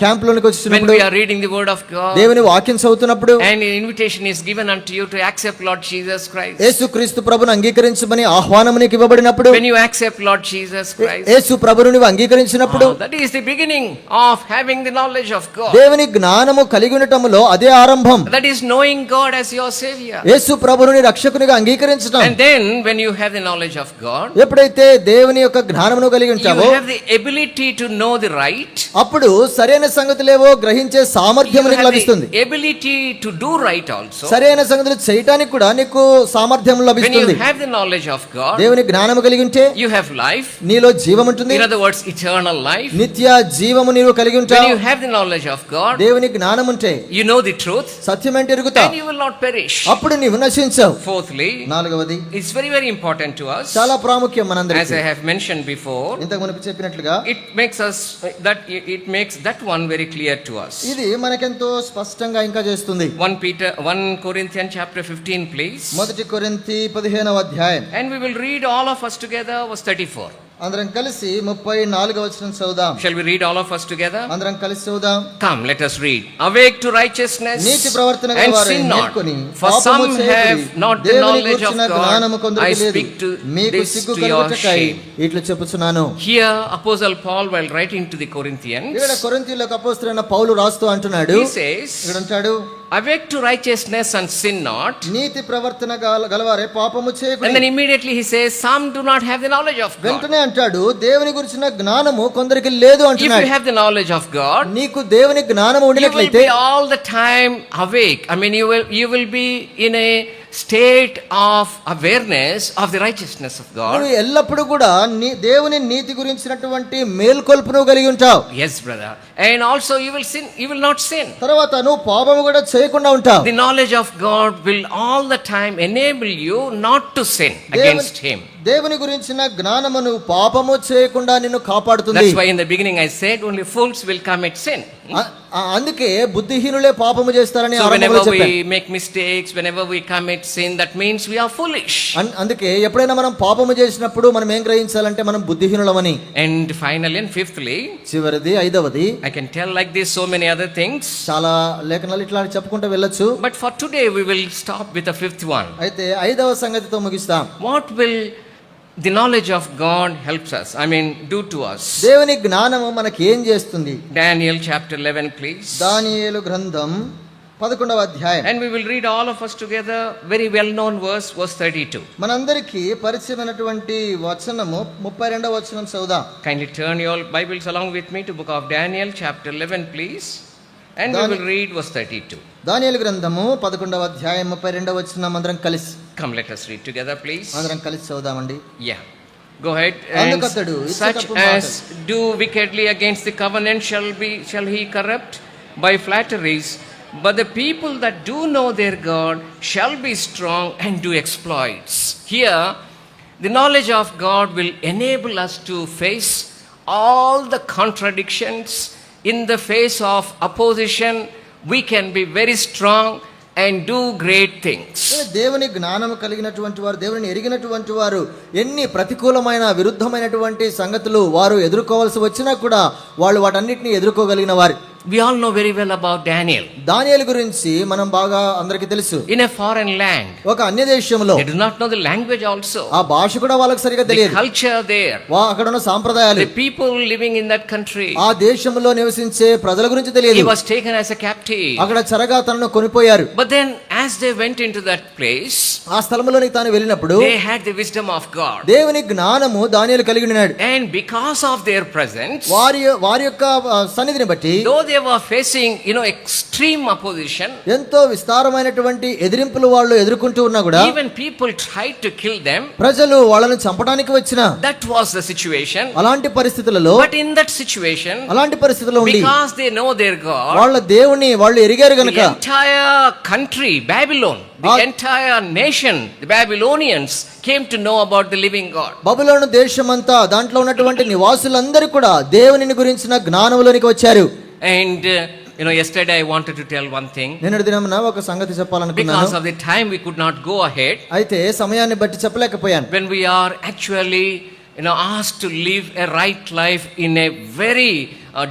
క్యాంపులోనికి when వచ్చినప్పుడు we are reading the word of God, దేవుని వాక్యం చదువుతున్నప్పుడు and an invitation is given unto you to accept Lord Jesus Christ. యేసుక్రీస్తు ప్రభువును అంగీకరించమని ఆహ్వానం నీకు ఇవ్వబడినప్పుడు, When you accept Lord Jesus Christ, యేసు ప్రభువును నీవు అంగీకరించినప్పుడు that is the beginning of having the knowledge of God. దేవుని జ్ఞానము కలిగి ఉండటములో అదే ఆరంభం. That is knowing God as your Savior. యేసు ప్రభువుని రక్షకునిగా అంగీకరించడం. And then when you have the knowledge of God, ఎప్పుడైతే దేవుని యొక్క జ్ఞానమును కలిగి you ఉంటావో have the ability to know the right. అప్పుడు సరైన సంగతులేవో గ్రహించే You సామర్థ్యం నీకు have లభిస్తుంది. the ability to do right also. సరైన సంగతులు చేయటానికి కూడా నీకు సామర్థ్యం When you లభిస్తుంది. have the knowledge of God, దేవుని జ్ఞానము కలిగి ఉంటే you have life. నీలో జీవం ఉంటుంది. In other words, eternal life. నిత్య జీవము నీవు కలిగి When ఉంటావు. you have the knowledge of God, దేవుని జ్ఞానం ఉంటే you know the truth, సత్యం ఏంటి ఎరుగుతావు. and you will not perish. అప్పుడు నీవు నశించవు. Fourthly, 4వది it's very, very important to us. చాలా ప్రాముఖ్యం As మనందరికీ. I have mentioned before, ఇంతకు మునుపు చెప్పినట్లుగా it makes that one very clear to us. ఇది మనకెంతో స్పష్టంగా ఇంకా చేస్తుంది. 1 Corinthians chapter 15, please. మొదటి కొరింథీ 15వ అధ్యాయం. And we will read all of us together, verse 34. అందరం కలిసి 34వ వచనం చదువుదాం. Shall we read all of us together? అందరం కలిసి చదువుదాం. Come, let us read. Awake to righteousness నీతి ప్రవర్తన and గలవారై sin not. మేల్కొని For పాపము some చేయకుడి. have not the దేవుని knowledge of గూర్చిన జ్ఞానము God. కొందరికి I లేదు. speak to మీకు this సిగ్గు to your కలుగుటకై shame. ఇట్లు చెప్పుచున్నాను. Here, Apostle Paul, while writing to the Corinthians, ఇక్కడ కొరింథీయులకు అపోస్తలుడైన పౌలు రాస్తూ అంటున్నాడు. he says, ఇక్కడ అంటాడు, awake to righteousness and sin not. నీతి ప్రవర్తన గలవారే పాపము And చేయకుడి. then immediately he says, some do not have the knowledge of God. వెంటనే అంటాడు, దేవుని గురించిన జ్ఞానము కొందరికి లేదు If you అంటున్నాడు. have the knowledge of God, నీకు దేవుని జ్ఞానము you will ఉండినట్లయితే be all the time awake. I mean, you will be in a state of awareness of the righteousness of God. నువ్వు ఎల్లప్పుడూ కూడా దేవుని నీతి గురించినటువంటి మేల్కొల్పు నువ్వు కలిగి ఉంటావు. Yes, brother. And also you will not sin. తర్వాత నువ్వు పాపము కూడా చేయకుండా ఉంటావు. The knowledge of God will all the time enable you not to sin against him. దేవుని గురించిన జ్ఞానము నువ్వు పాపము చేయకుండా నిన్ను కాపాడుతుంది. That's why in the beginning I said only fools will commit sin. అందుకే బుద్ధిహీనులే పాపము చేస్తారని So ఆరంభంలో whenever చెప్పాను. we make mistakes, whenever we commit sin, that means we are foolish. అందుకే ఎప్పుడైనా మనం పాపము చేసినప్పుడు మనం ఏం గ్రహించాలంటే మనం బుద్ధిహీనులమని. And finally and fifthly, చివరిది ఐదవది, I can tell like this so many other things. చాలా లేఖనాలు ఇట్లా చెప్పుకుంటూ వెళ్ళొచ్చు. But for today we will stop with the fifth one. అయితే ఐదవ సంగతితో ముగిస్తాం. What will the knowledge of God helps us? I mean, do to us. దేవుని జ్ఞానము మనకి ఏం చేస్తుంది? Daniel chapter 11, please. దానియేలు గ్రంథం 11వ అధ్యాయం. And we will read all of us together very well known verse 32. మనందరికీ పరిచయమైనటువంటి వచనము 32వ వచనం చదువుదాం. Kindly turn your Bibles along with me to book of Daniel chapter 11, please. And we will read verse 32. దానియేలు గ్రంథము 11వ అధ్యాయం 32వ వచనం అందరం కలిసి. Come, let us read together, please. అందరం కలిసి చదువుదామండి. Yeah. Go ahead. And such as do wickedly against the covenant shall he corrupt by flatteries. But the people that do know their God shall be strong and do exploits. Here, the knowledge of God will enable us to face all the contradictions. In the face of opposition, we can be very strong and do great things. దేవుని జ్ఞానము కలిగినటువంటి వారు, దేవుని ఎరిగినటువంటి వారు ఎన్ని ప్రతికూలమైన విరుద్ధమైనటువంటి సంగతులు వారు ఎదుర్కోవాల్సి వచ్చినా కూడా వాళ్ళు వాటన్నిటిని ఎదుర్కోగలిగిన వారు. We all know very well about Daniel. దానియేలు గురించి మనం బాగా అందరికీ తెలుసు. In a foreign land, ఒక అన్య దేశంలో, they do not know the language also. ఆ భాష కూడా వాళ్ళకి సరిగా తెలియదు. The culture there, అక్కడ ఉన్న సాంప్రదాయాలు, the people living in that country, ఆ దేశంలో నివసించే ప్రజల గురించి తెలియదు. he was taken as a captive. అక్కడ చెరగా తనను కొనిపోయారు. But then as they went into that place, ఆ స్థలంలోనికి తాను వెళ్ళినప్పుడు they had the wisdom of God. దేవుని జ్ఞానము దానియేలు కలిగి ఉన్నాడు. And because of their presence, వారి యొక్క సన్నిధిని బట్టి, though they were facing extreme opposition, ఎంతో విస్తారమైనటువంటి ఎదిరింపులు వాళ్ళు ఎదుర్కొంటూ ఉన్నా కూడా, even people tried to kill them. ప్రజలు వాళ్ళని చంపడానికి వచ్చిన, that was the situation. అలాంటి పరిస్థితులలో, but in that situation, అలాంటి పరిస్థితుల్లో ఉండి, because they know their God, వాళ్ళ దేవుని వాళ్ళు ఎరిగారు గనుక, the entire country Babylon, the entire nation, the Babylonians came to know about the living God. బబులోను దేశమంతా దాంట్లో ఉన్నటువంటి నివాసులందరూ కూడా దేవుని గురించిన జ్ఞానములోనికి వచ్చారు. And yesterday I wanted to tell one thing. నిన్నటి దినమున ఒక సంగతి చెప్పాలనుకున్నాను. Because of the time we could not go ahead. అయితే సమయాన్ని బట్టి చెప్పలేకపోయాను. When we are actually asked to live a right life in a very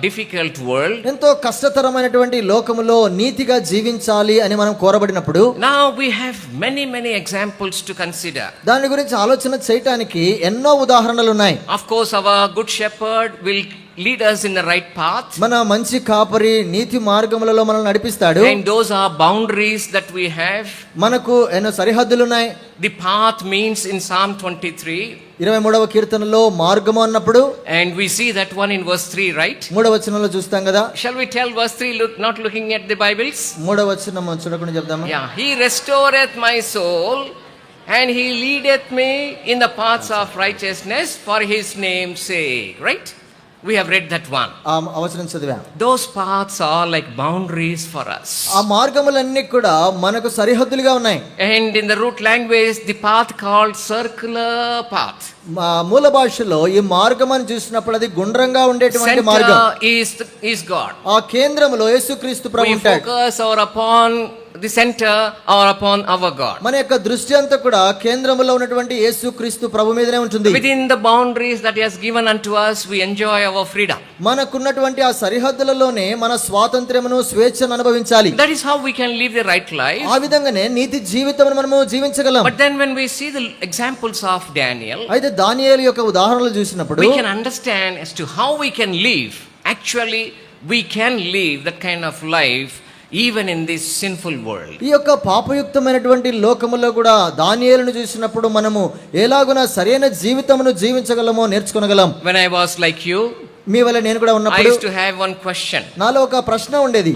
difficult world. ఎంతో కష్టతరమైనటువంటి లోకములో నీతిగా జీవించాలి అని మనం కోరబడినప్పుడు, now we have many examples to consider. దాని గురించి ఆలోచన చేయడానికి ఎన్నో ఉదాహరణలు ఉన్నాయి. Of course our good shepherd will lead us in the right path. మన మంచి కాపరి నీతి మార్గములలో మనల్ని నడిపిస్తాడు. And those are boundaries that we have. మనకు ఎన్నో సరిహద్దులు ఉన్నాయి. The path means in Psalm 23, 23వ కీర్తనలో మార్గము అన్నప్పుడు, and we see that one in verse 3, right? 3వ వచనంలో చూస్తాం కదా. Shall we tell verse 3 not looking at the Bibles? 3వ వచనం చూడకుండా చెప్దామా? Yeah, he restoreth my soul and he leadeth me in the paths of righteousness for his name's sake, right? We have read that one. ఆ వచనం చదివాం. Those paths are like boundaries for us. ఆ మార్గములన్నీ కూడా మనకు సరిహద్దులుగా ఉన్నాయి. And in the root language the path called circular path. మూల భాషలో ఈ మార్గం అని చూసినప్పుడు అది గుండ్రంగా ఉండేటువంటి మార్గం. is God. ఆ కేంద్రములో యేసుక్రీస్తు ప్రభు ఉంటాడు. We focus upon the center or upon our God. మన యొక్క దృష్టి అంతా కూడా కేంద్రములో ఉన్నటువంటి యేసుక్రీస్తు ప్రభు మీదనే ఉంటుంది. Within the boundaries that he has given unto us we enjoy our freedom. మనకున్నటువంటి ఆ సరిహద్దులలోనే మన స్వాతంత్ర్యమును స్వేచ్ఛను అనుభవించాలి. That is how we can live the right life. ఆ విధంగానే నీతి జీవితమును మనము జీవించగలం. But then when we see the examples of Daniel, అయితే దానియేలు యొక్క ఉదాహరణలు చూసినప్పుడు we can understand as to how we can live. Actually we can live that kind of life even in this sinful world. ఈ యొక్క పాపయుక్తమైనటువంటి లోకములో కూడా దానియేలును చూసినప్పుడు మనము ఎలాగున సరైన జీవితమును జీవించగలమో నేర్చుకొనగలం. When I was like you, మీ వల్ల నేను కూడా I ఉన్నప్పుడు used to have one question. నాలో ఒక ప్రశ్న ఉండేది.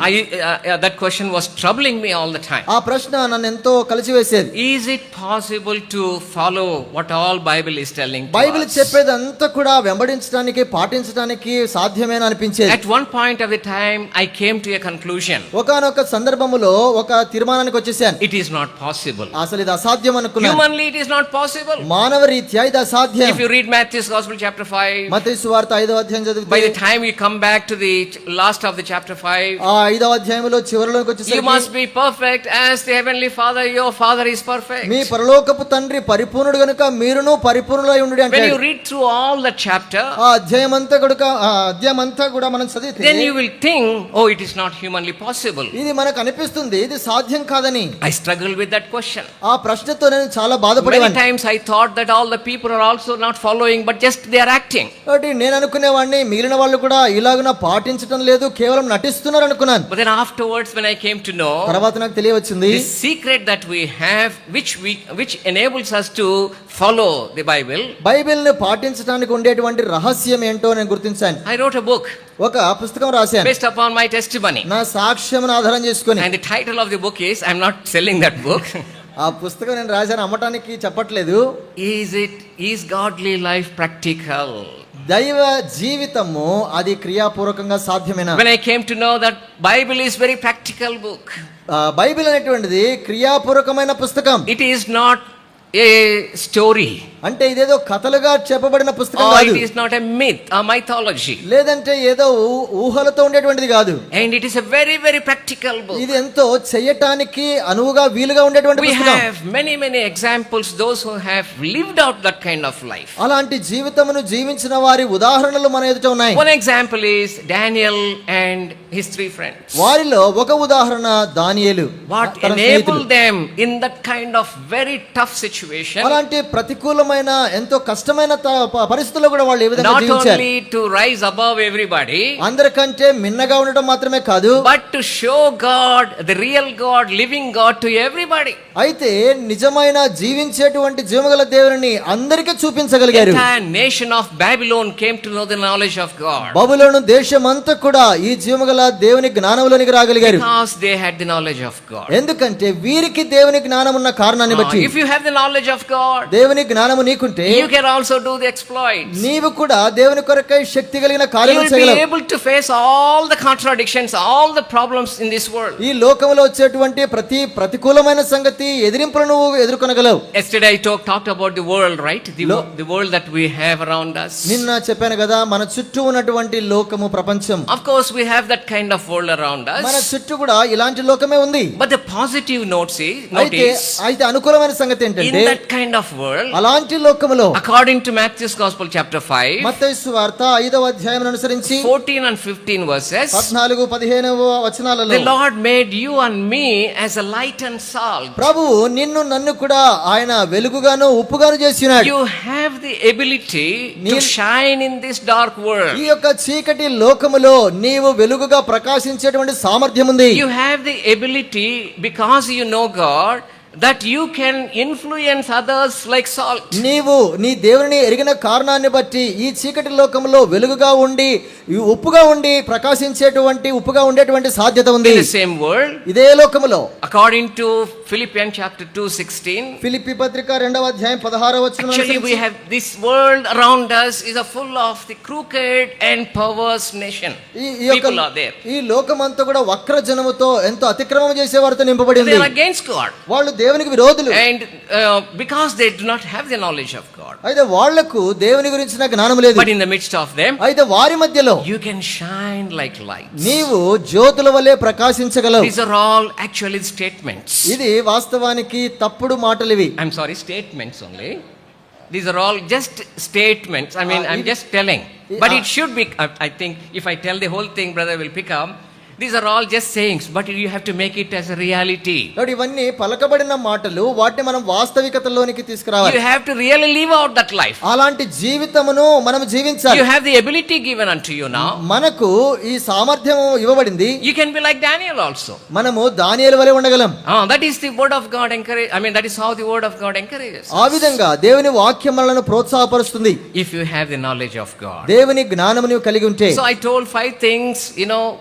That question was troubling me all the time. ఆ ప్రశ్న నన్ను ఎంతో కలిచివేసేది. Is it possible to follow what all Bible is telling to Bible us? చెప్పేదంతా కూడా వెంబడించడానికి పాటించడానికి సాధ్యమేనా అనిపించేది. At one point of the time, I came to a conclusion. ఒకానొక సందర్భములో ఒక తీర్మానానికి వచ్చేసాను. It is not possible. అసలు ఇది అసాధ్యం అనుకున్నాను. Humanly, it is not possible. మానవ రీత్యా ఇది అసాధ్యం. If you read Matthew's Gospel, chapter 5, మత్తయి సువార్త 5వ అధ్యాయం by చదివితే the time you come back to the last of the chapter 5, ఆ 5వ అధ్యాయంలో చివరిలోకి you వచ్చేసరికి must be perfect as the heavenly Father, your Father is perfect. మీ పరలోకపు తండ్రి పరిపూర్ణుడు గనుక మీరును పరిపూర్ణులై ఉండుడి When అంటాడు. you read through all the chapter, ఆ అధ్యాయం అంతా కూడా మనం చదివితే then you will think, oh, it is not humanly possible. ఇది మనకు అనిపిస్తుంది ఇది సాధ్యం కాదని. I struggled with that question. ఆ ప్రశ్నతో నేను చాలా Many బాధపడేవాడిని. times I thought that all the people are also not following, but just they are acting. కాబట్టి నేను అనుకునేవాడిని మిగిలిన వాళ్ళు కూడా ఇలాగున పాటించడం లేదు కేవలం నటిస్తున్నారు అనుకున్నాను. But then afterwards, when I came to know తర్వాత నాకు తెలియవచ్చింది the secret that we have, which enables us to follow the Bible, బైబిల్ని పాటించడానికి ఉండేటువంటి రహస్యం ఏంటో నేను గుర్తించాను. I wrote a book ఒక పుస్తకం రాశాను based upon my testimony. నా సాక్ష్యమును ఆధారం చేసుకొని. And the title of the book is, I'm not selling that book. ఆ పుస్తకం నేను రాశాను, అమ్మటానికి చెప్పట్లేదు. Is godly life practical? దైవ జీవితము అది క్రియాపూర్వకంగా సాధ్యమేనా? When I came to know that Bible is very practical book. Bible అనేటువంటిది క్రియాపూర్వకమైన పుస్తకం. It is not a story. అంటే ఇదేదో కథలుగా చెప్పబడిన పుస్తకం Or కాదు. it is not a myth, a mythology. లేదంటే ఏదో ఊహలతో ఉండేటువంటిది కాదు. And it is a very, very practical book. ఇది ఎంతో చేయటానికి అనువుగా వీలుగా ఉండేటువంటి We పుస్తకం. have many examples, those who have lived out that kind of life. అలాంటి జీవితమును జీవించిన వారి ఉదాహరణలు మన ఎదుట ఉన్నాయి. One example is Daniel and his 3 friends. వారిలో ఒక ఉదాహరణ దానియేలు. What తన స్నేహితులు. enabled them in that kind of very tough situation? అలాంటి ప్రతికూలమైన ఎంతో కష్టమైన పరిస్థితుల్లో కూడా వాళ్ళు ఏ విధంగా Not జీవించారు. only to rise above everybody, అందరికంటే మిన్నగా ఉండటం మాత్రమే కాదు, but to show God, the real God, living God to everybody. అయితే నిజమైన జీవించేటువంటి జీవగల దేవుని అందరికీ చూపించగలిగారు. The entire nation of Babylon came to know the knowledge of God. బబులోను దేశమంతా కూడా ఈ జీవగల దేవుని జ్ఞానంలోనికి రాగలిగారు. Because they had the knowledge of God. ఎందుకంటే వీరికి దేవుని జ్ఞానం ఉన్న కారణాన్ని బట్టి. If you have the knowledge of God, దేవుని జ్ఞానము నీకుంటే you can also do the exploits. నీవు కూడా దేవుని కొరకై శక్తి కలిగిన You కార్యములు will be చేయగలవు. able to face all the contradictions, all the problems in this world. ఈ లోకములో వచ్చేటువంటి ప్రతి ప్రతికూలమైన సంగతి ఎదిరింపులను నువ్వు ఎదుర్కొనగలవు. Yesterday I talked about the world, right? The world that we have around us. నిన్న చెప్పాను కదా మన చుట్టూ ఉన్నటువంటి లోకము ప్రపంచం. Of course we have that kind of world around మన us. చుట్టూ కూడా ఇలాంటి లోకమే ఉంది. But the positive notice అయితే అనుకూలమైన సంగతి in ఏంటంటే that kind of world, అలాంటి లోకములో according to Matthew's Gospel chapter 5, మత్తయి సువార్త 5వ అధ్యాయం అనుసరించి 14 and 15 verses, 14-15 వచనాలలో the Lord made you and me as a light and salt. ప్రభువు నిన్ను నన్ను కూడా ఆయన వెలుగుగాను ఉప్పుగాను చేసినాడు. You have the ability to shine in this dark world. ఈ యొక్క చీకటి లోకములో నీవు వెలుగుగా ప్రకాశించేటువంటి సామర్థ్యం ఉంది. You have the ability, because you know God, that you can influence others like salt. నీవు నీ దేవుని ఎరిగిన కారణాన్ని బట్టి ఈ చీకటి లోకంలో వెలుగుగా ఉండి ఉప్పుగా ఉండి ప్రకాశించేటువంటి ఉప్పుగా ఉండేటువంటి సాధ్యత ఉంది. In the same world, ఇదే లోకములో according to Philippians chapter 2:16, Philippi పత్రిక 2వ అధ్యాయం 16వ వచనం actually we have this world around us is a full of the crooked and perverse nation. People are there. ఈ లోకమంతా కూడా వక్ర జనముతో ఎంతో అతిక్రమం చేసే వారితో నింపబడి They ఉంది. are against God. వాళ్ళు దేవునికి విరోధులు. And because they do not have the knowledge of God. అయితే వాళ్లకు దేవుని గురించిన జ్ఞానం లేదు. But in the midst of them, అయితే వారి మధ్యలో you can shine like lights. నీవు జ్యోతుల వలె ప్రకాశించగలవు. These are all actually statements. ఇది వాస్తవానికి తప్పుడు మాటలివి. I'm sorry, statements only. These are all just statements. I mean, I'm just telling. But it should be, I think, if I tell the whole thing, brother will pick up. These are all just sayings, but you have to make it as a reality. కాబట్టి ఇవన్నీ పలకబడిన మాటలు, వాటిని మనం వాస్తవికతలోనికి తీసుకురావాలి. You have to really live out that life. అలాంటి జీవితమును మనం జీవించాలి. You have the ability given unto you now. మనకు ఈ సామర్థ్యం ఇవ్వబడింది. You can be like Daniel also. మనము దానియేలు వలె ఉండగలం. That is the word of God encourage. that is how the word of God encourages. ఆ విధంగా దేవుని వాక్యం మనలను ప్రోత్సాహపరుస్తుంది. If you have the knowledge of God. దేవుని జ్ఞానము నీవు కలిగి ఉంటే. So I told 5 things,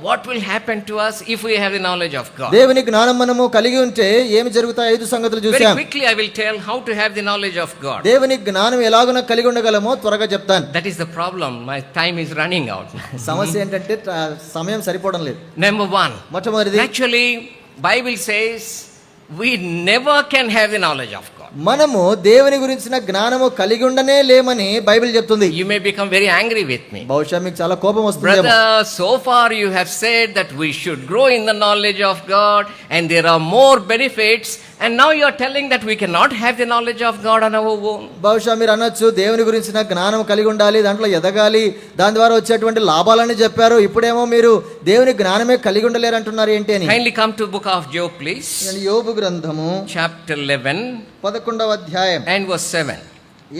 what will happen to us if we have the knowledge of God. దేవుని జ్ఞానం మనము కలిగి ఉంటే ఏమి జరుగుతాయి 5 సంగతులు Very చూసాం. quickly I will tell how to have the knowledge of God. దేవుని జ్ఞానం ఎలాగున కలిగి ఉండగలమో త్వరగా చెప్తాను. That is the problem. My time is running out. సమస్య ఏంటంటే సమయం సరిపోవడం లేదు. Number 1. మొట్టమొదటిది, Actually, Bible says we never can have the knowledge of God. మనము దేవుని గురించిన జ్ఞానము కలిగి ఉండనే లేమని బైబిల్ చెప్తుంది. You may become very angry with me. బహుశా మీకు చాలా కోపం వస్తుందేమో. Brother, so far you have said that we should grow in the knowledge of God and there are more benefits, and now you are telling that we cannot have the knowledge of God on our own. బహుశా మీరు అనొచ్చు, దేవుని గురించిన జ్ఞానం కలిగి ఉండాలి, దాంట్లో ఎదగాలి, దాని ద్వారా వచ్చేటువంటి లాభాలని చెప్పారు, ఇప్పుడేమో మీరు దేవుని జ్ఞానమే కలిగి ఉండలేరు అంటున్నారు ఏంటి అని. Kindly come to book of Job, please. యోబు గ్రంథము Chapter 11 11వ అధ్యాయం and verse 7.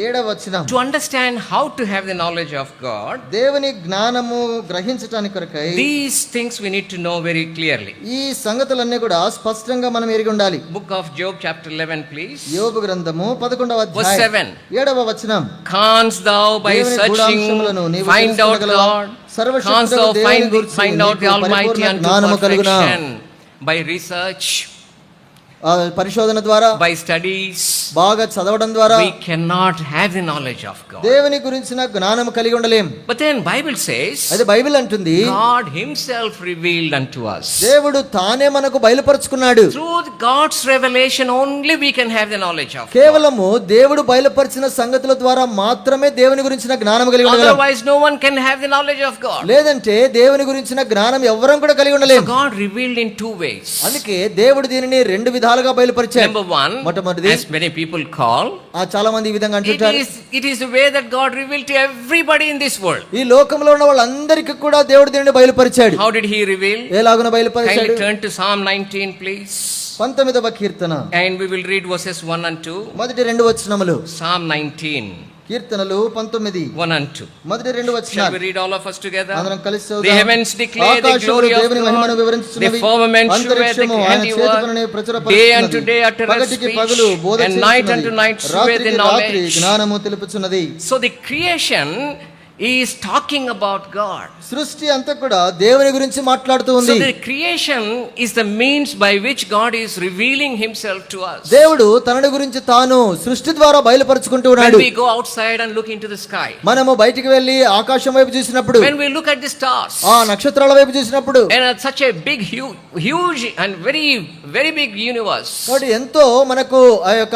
7వ వచనం. To understand how to have the knowledge of God, దేవుని జ్ఞానము గ్రహించటానికి కొరకై these things we need to know very clearly. ఈ సంగతులన్నీ కూడా స్పష్టంగా మనం ఎరిగి ఉండాలి. Book of Job chapter 11, please. యోబు గ్రంథము 11వ Verse అధ్యాయం 7. 7వ వచనం. Canst thou by దేవుని searching గూఢాంశములను నీవు find out తెలుసుకొనగలవా? God? Canst సర్వశక్తుడైన thou దేవుని గురించి find out the నీకు Almighty పరిపూర్ణ unto జ్ఞానము కలుగునా? perfection? By research, పరిశోధన ద్వారా, by studies, బాగా చదవడం ద్వారా we cannot have the knowledge of God. దేవుని గురించిన జ్ఞానం కలిగి ఉండలేం. But then Bible says, అది బైబిల్ అంటుంది, God himself revealed unto us. దేవుడు తానే మనకు బయలుపరుచుకున్నాడు. Through God's revelation only we can have the knowledge of God. కేవలము దేవుడు బయలుపరిచిన సంగతుల ద్వారా మాత్రమే దేవుని గురించిన జ్ఞానం కలిగి ఉండగలం. Otherwise no one can have the knowledge of God. లేదంటే దేవుని గురించిన జ్ఞానం ఎవ్వరం కూడా కలిగి ఉండలేం. So God revealed in 2 ways. అందుకే దేవుడు దీనిని 2 విధాలుగా బయలుపరిచాడు. Number 1, మొట్టమొదటిది, as many people call, చాలా మంది ఈ విధంగా అంటుంటారు, it is the way that God revealed to everybody in this world. ఈ లోకంలో ఉన్న వాళ్ళందరికీ కూడా దేవుడు దీనిని బయలుపరిచాడు. How did he reveal? ఎలాగున బయలుపరిచాడు? Kindly turn to Psalm 19, please. 19వ Keerthana And we will read verses 1 and 2. మొదటి 2 వచనములు. Psalm 19, కీర్తనలు 19 1 and 2. మొదటి 2 Shall వచనాలు we read all of us together? అందరం కలిసి The చదువుదాం. heavens declare the ఆకాశములు glory of దేవుని మహిమను God. వివరించుచున్నవి. The firmament sheweth the అంతరిక్షము ఆయన చేతి పనిని handiwork. ప్రచురపరుచుచున్నది. Day unto day uttereth పగటికి speech, పగలు బోధ and night చేయుచున్నది. unto night sheweth రాత్రికి the రాత్రి knowledge. జ్ఞానము తెలుపుచున్నది. So the creation is talking about God. సృష్టి అంతా కూడా దేవుని గురించి మాట్లాడుతూ So ఉంది. the creation is the means by which God is revealing himself to us. దేవుడు తనని గురించి తాను సృష్టి ద్వారా బయలుపరుచుకుంటూ When ఉన్నాడు. we go outside and look into the sky, మనము బయటికి వెళ్ళి ఆకాశం వైపు చూసినప్పుడు, when we look at the stars, ఆ నక్షత్రాల వైపు చూసినప్పుడు, and at such a big huge and very very big universe, కాబట్టి ఎంతో మనకు ఆ యొక్క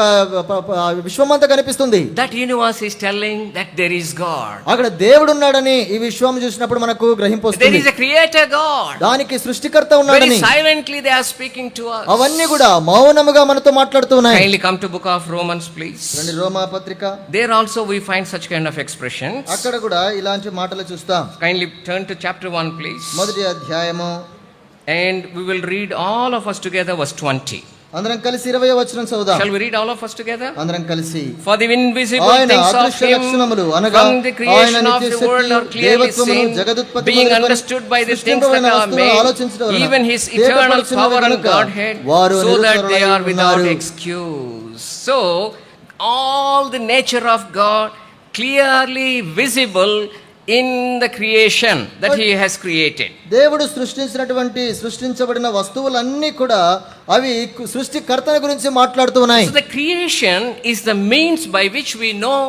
విశ్వమంతా కనిపిస్తుంది. that universe is telling that there is God. అక్కడ దేవుడు ఉన్నాడని ఈ విశ్వం చూసినప్పుడు మనకు గ్రహింపు There వస్తుంది. is a creator God. దానికి సృష్టికర్త Very ఉన్నాడని. silently they are speaking to us. అవన్నీ కూడా మౌనముగా మనతో మాట్లాడుతూ ఉన్నాయి. Kindly come to book of Romans, please. రండి రోమా పత్రిక. There also we find such kind of expressions. అక్కడ కూడా ఇలాంటి మాటలు చూస్తాం. Kindly turn to chapter 1, please. మొదటి అధ్యాయము And we will read all of us together verse 20. అందరం కలిసి 20వ వచనం చదువుదాం. Shall we read all of us together? అందరం కలిసి. For the invisible ఆయన things of అదృశ్య him లక్షణములు అనగా from the ఆయన creation of నిత్య the world are Shakti, clearly దేవత్వమును, seen, జగదుత్పత్తి being మొదలుకొని understood by the things that సృష్టింపబడిన are వస్తువులను made, ఆలోచించడం వలన even his eternal తేటపరచినవి power and గనుక Godhead, వారు so that they are నిరుత్తరులై without ఉన్నారు. excuse. So, all the nature of God clearly visible in the creation that he has created. దేవుడు సృష్టించబడిన వస్తువులన్నీ కూడా అవి సృష్టికర్తన గురించి మాట్లాడుతూ ఉన్నాయి. So the creation is the means by which we know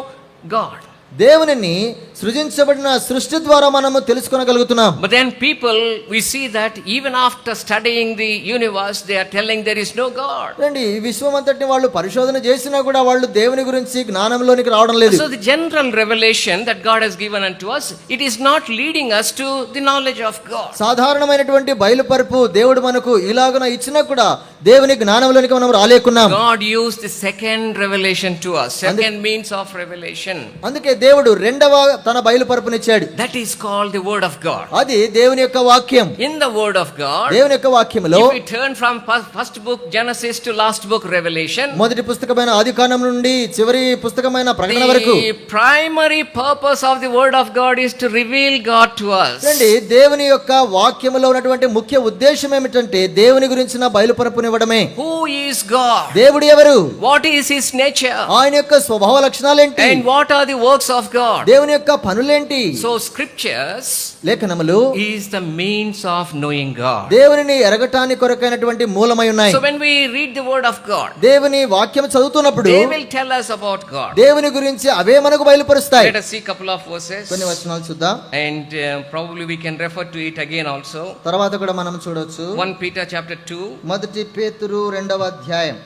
God. దేవునిని సృజించబడిన సృష్టి ద్వారా మనము తెలుసుకోగలుగుతున్నాం. But then people, we see that even after studying the universe, they are telling there is no God. రండి, ఈ విశ్వం అంతటిని వాళ్ళు పరిశోధన చేసినా కూడా వాళ్ళు దేవుని గురించి జ్ఞానంలోనికి రావడం లేదు. So the general revelation that God has given unto us, it is not leading us to the knowledge of God. సాధారణమైనటువంటి బయలుపరుపు దేవుడు మనకు ఇలాగున ఇచ్చినా కూడా దేవుని జ్ఞానంలోనికి మనం రాలేకున్నాం. God used the second revelation to us, second means of revelation. అందుకే దేవుడు రెండవ తన బయలుపరుపునిచ్చాడు. That is called the word of God. అది దేవుని యొక్క వాక్యం. In the word of God, దేవుని యొక్క వాక్యములో if we turn from first book Genesis to last book Revelation, మొదటి పుస్తకమైన ఆదికాండం నుండి చివరి పుస్తకమైన ప్రకటన వరకు, the primary purpose of the word of God is to reveal God to us. చూడండి, దేవుని యొక్క వాక్యములో ఉన్నటువంటి ముఖ్య ఉద్దేశం ఏమిటంటే దేవుని గురించిన బయలుపరుపునివ్వడమే. Who is God? దేవుడు ఎవరు? What is his nature? ఆయన యొక్క స్వభావ లక్షణాలేంటి? And what are the works of God? దేవుని యొక్క పనులేంటి? So scriptures లేఖనములు is the means of knowing God. దేవునిని ఎరగటానికి కొరకైనటువంటి మూలమై ఉన్నాయి. So when we read the word of God, దేవుని వాక్యం చదువుతున్నప్పుడు they will tell us about God. దేవుని గురించి అవే మనకు బయలుపరుస్తాయి. Let us see a couple of verses. కొన్ని వచనాలు చూద్దాం. And probably we can refer to it again also. తర్వాత కూడా మనం చూడొచ్చు. 1 Peter chapter 2. మొదటి పేతురు 2వ అధ్యాయం.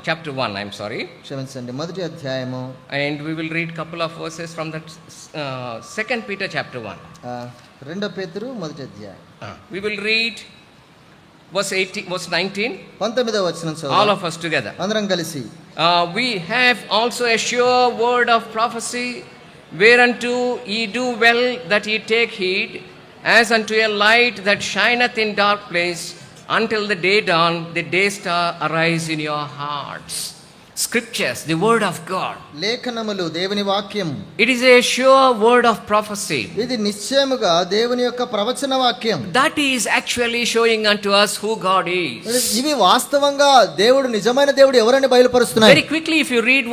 Chapter 1, I'm sorry. క్షమించండి, మొదటి అధ్యాయము. And we will read couple of verses from that 2 Peter chapter 1. 2 పేతురు మొదటి అధ్యాయం. We will read verse 18, verse 19. 19వ వచనం All చదువుదాం of us together. అందరం కలిసి. We have also a sure word of prophecy, whereunto ye do well that ye take heed, as unto a light that shineth in dark place, until the day dawn, the day star arise in your hearts. Scriptures, the word of God. లేఖనములు, దేవుని వాక్యం. It is a sure word of prophecy. ఇది నిశ్చయముగా దేవుని యొక్క ప్రవచన వాక్యం. That is actually showing unto us who God is. ఇవి వాస్తవంగా దేవుడు, నిజమైన దేవుడు ఎవరని బయలుపరుస్తున్నాయి. Very quickly, if you read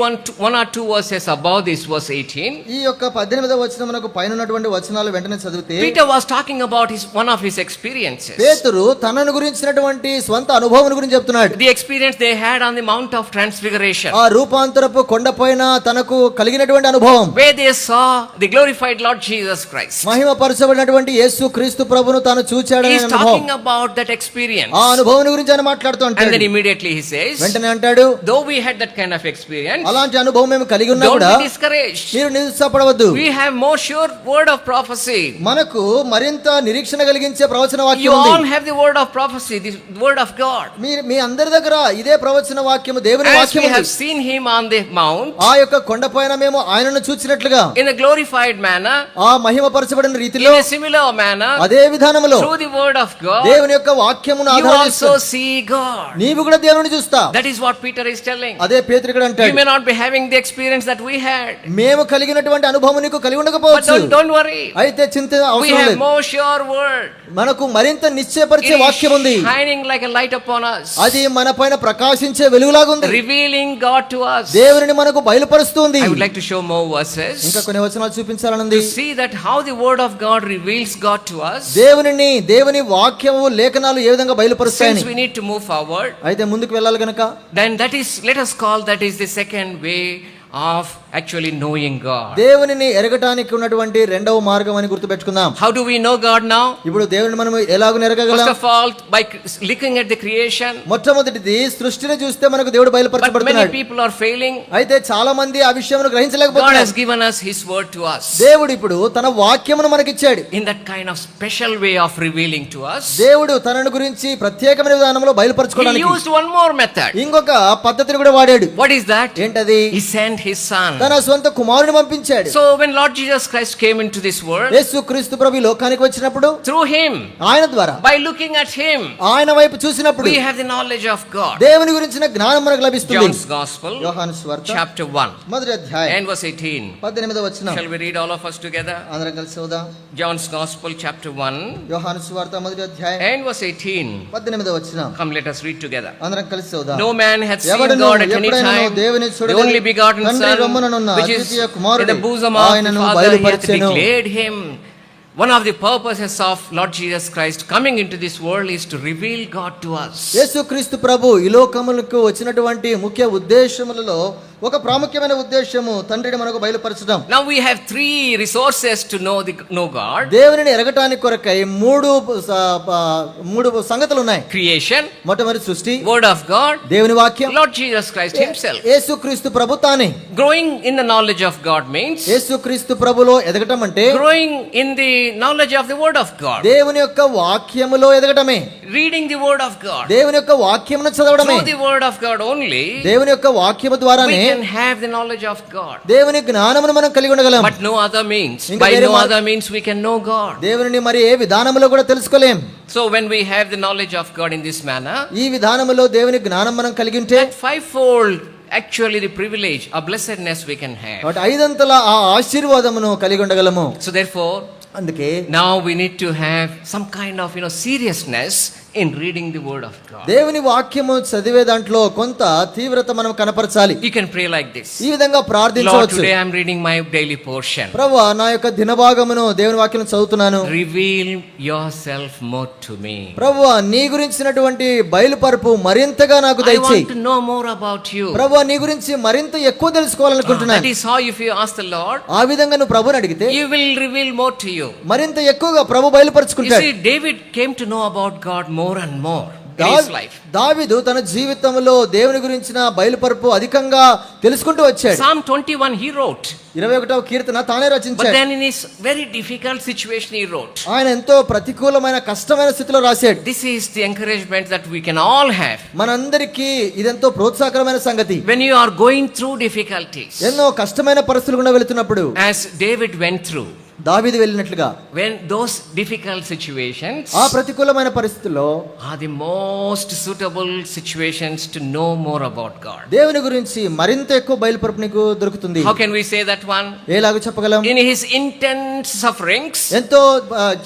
one or two verses above this, verse 18. ఈ యొక్క 18వ వచనమునకు పైన ఉన్నటువంటి వచనాలు వెంటనే చదివితే, Peter was talking about one of his experiences. పేతురు తనను గురించినటువంటి స్వంత అనుభవం గురించి చెప్తున్నాడు. The experience they had on the Mount of Transfiguration. ఆ రూపాంతరపు కొండపైన తనకు కలిగినటువంటి అనుభవం, where they saw the glorified Lord Jesus Christ. మహిమపరచబడినటువంటి యేసు క్రీస్తు ప్రభువును తాను చూచాడనే He is అనుభవం. talking about that experience. ఆ అనుభవం గురించి ఆయన మాట్లాడుతూ And then ఉంటాడు. immediately he says, వెంటనే అంటాడు, though we had that kind of experience, అలాంటి అనుభవం మేము కలిగి ఉన్నా don't కూడా be discouraged. మీరు నిరుత్సాహపడవద్దు. We have more sure word of prophecy. మనకు మరింత నిరీక్షణ కలిగించే ప్రవచన You వాక్యం all ఉంది. have the word of prophecy, the word of God. మీ అందరి దగ్గర ఇదే ప్రవచన వాక్యము, దేవుని As వాక్యం we ఉంది. have seen him on the mount, ఆ యొక్క కొండపైన మేము ఆయనను చూచినట్లుగా, in a glorified manner, ఆ మహిమపరచబడిన in రీతిలో, a similar manner, అదే విధానములో through the word of God, దేవుని యొక్క వాక్యమును you ఆధారం also చేసుకొని see God. నీవు కూడా దేవుని చూస్తా. That is what Peter is telling. అదే పేతురు ఇక్కడ You అంటాడు, may not be having the experience that we had, మేము కలిగినటువంటి అనుభవం నీకు కలిగి but ఉండకపోవచ్చు. don't worry. అయితే చింత We అవసరం have లేదు. more sure word. మనకు మరింత నిశ్చయపరిచే It వాక్యం ఉంది. is shining like a light upon us, అది మన పైన ప్రకాశించే వెలుగులాగుంది. revealing God to us. దేవుని మనకు బయలుపరుస్తుంది. I would like to show more verses ఇంకా కొన్ని వచనాలు చూపించాలనుంది. to see that how the word of God reveals God to us. దేవుని వాక్యము, లేఖనాలు ఏ విధంగా బయలుపరుస్తాయని. Since we need to move forward, అయితే ముందుకు వెళ్ళాలి గనక, then let us call that is the second way of actually knowing God. దేవునిని ఎరగటానికి ఉన్నటువంటి రెండవ మార్గం అని గుర్తుపెట్టుకుందాం. How do we know God now? ఇప్పుడు దేవుని మనం ఎలాగ ఎరగగలం? First of all, by looking at the creation. మొట్టమొదటిది సృష్టిని చూస్తే మనకు దేవుడు But many బయలుపరచబడుతున్నాడు. people are failing. అయితే చాలా మంది ఆ విషయమును God గ్రహించలేకపోతున్నారు. has given us his word to us దేవుడు ఇప్పుడు తన వాక్యమును మనకిచ్చాడు. in that kind of special way of revealing to us. దేవుడు తనను గురించి ప్రత్యేకమైన విధానంలో He బయలుపరచుకోవడానికి used one more method. ఇంకొక పద్ధతిని కూడా వాడాడు. What is that? ఏంటది? He sent his son. తన సొంత కుమారుని పంపించాడు. So when Lord Jesus Christ came into this world, యేసు క్రీస్తు ప్రభు ఈ లోకానికి వచ్చినప్పుడు through him, ఆయన ద్వారా, by looking at him, ఆయన వైపు చూసినప్పుడు we have the knowledge of God. దేవుని గురించిన జ్ఞానం మనకు లభిస్తుంది. John's Gospel, యోహాను సువార్త chapter 1, మొదటి అధ్యాయం and verse 18. 18వ వచనం. Shall we read all of us together? అందరం కలిసి చదువుదాం. John's Gospel, chapter 1, యోహాను సువార్త మొదటి అధ్యాయం and verse 18. 18వ వచనం. Come, let us read together. అందరం కలిసి చదువుదాం. No man hath seen ఎవడును God at any ఎప్పుడైనా time. దేవుని The చూడలేదు. only begotten తండ్రి Son, రొమ్ముననున్న which is అద్వితీయ in కుమారుడు the bosom of the ఆయనను Father, he hath బయలుపరిచెను. declared him. One of the purposes of Lord Jesus Christ coming into this world is to reveal God to us. యేసుక్రీస్తు ప్రభు ఈ లోకములకు వచ్చినటువంటి ముఖ్య ఉద్దేశములలో ఒక ప్రాముఖ్యమైన ఉద్దేశము తండ్రిని మనకు బయలుపరచడం. Now we have three resources to know God. దేవునిని ఎరగటానికి కొరకై మూడు సంగతులు ఉన్నాయి. Creation, మొట్టమొదటి సృష్టి, word of God, దేవుని వాక్యం, Lord Jesus Christ himself. యేసుక్రీస్తు ప్రభు తానే. Growing in the knowledge of God means యేసుక్రీస్తు ప్రభులో ఎదగటం అంటే growing in the knowledge of the word of God. దేవుని యొక్క వాక్యములో ఎదగటమే, Reading the word of God. దేవుని యొక్క వాక్యమును చదవడమే. Through the word of God only, దేవుని యొక్క వాక్యము we ద్వారానే can have the knowledge of God. దేవుని జ్ఞానమును మనం కలిగి ఉండగలం. But no other means. ఇంకా By వేరే no మార్గం- other means we can know God. దేవుని మరి ఏ విధానములో కూడా తెలుసుకోలేం. So when we have the knowledge of God in this manner, ఈ విధానములో దేవుని జ్ఞానం మనం కలిగి ఉంటే that fivefold actually the privilege or blessedness we can have. కాబట్టి ఐదంతల ఆ ఆశీర్వాదమును కలిగి ఉండగలము. So therefore, అందుకే now we need to have some kind of seriousness in reading the word of God. దేవుని వాక్యము చదివే దాంట్లో కొంత తీవ్రత మనం కనపరచాలి. You can pray like this. ఈ విధంగా Lord, ప్రార్థించవచ్చు. today I am reading my daily portion. ప్రభువా, నా యొక్క దినభాగమును దేవుని వాక్యం చదువుతున్నాను. Reveal yourself more to me. ప్రభువా, నీ గురించినటువంటి బయలుపరుపు మరింతగా నాకు I want దయచేయి. to know more about you. ప్రభువా, నీ గురించి మరింత ఎక్కువ That తెలుసుకోవాలనుకుంటున్నాను. is how if you ask the Lord, ఆ విధంగా నువ్వు ప్రభుని అడిగితే He will reveal more to you. మరింత ఎక్కువగా ప్రభు You బయలుపరుచుకుంటాడు. see, David came to know about God more and more in his life. దావీదు తన జీవితంలో దేవుని గురించిన బయలుపరుపు అధికంగా తెలుసుకుంటూ వచ్చాడు. Psalm 21 he wrote, 21వ కీర్తన తానే but రచించాడు. then in his very difficult situation he wrote. ఆయన ఎంతో ప్రతికూలమైన కష్టమైన స్థితిలో రాశాడు. This is the encouragement that we can all have. మనందరికీ ఇదెంతో ప్రోత్సాహకరమైన సంగతి. When you are going through difficulties, ఎన్నో కష్టమైన పరిస్థితులు గుండా వెళుతున్నప్పుడు as David went through, దావీదు వెళ్ళినట్లుగా when those difficult situations ఆ ప్రతికూలమైన పరిస్థితుల్లో are the most suitable situations to know more about God. దేవుని గురించి మరింత ఎక్కువ బయలుపరుపు నీకు దొరుకుతుంది. How can we say that one? ఎలాగ చెప్పగలం? In his intense sufferings, ఎంతో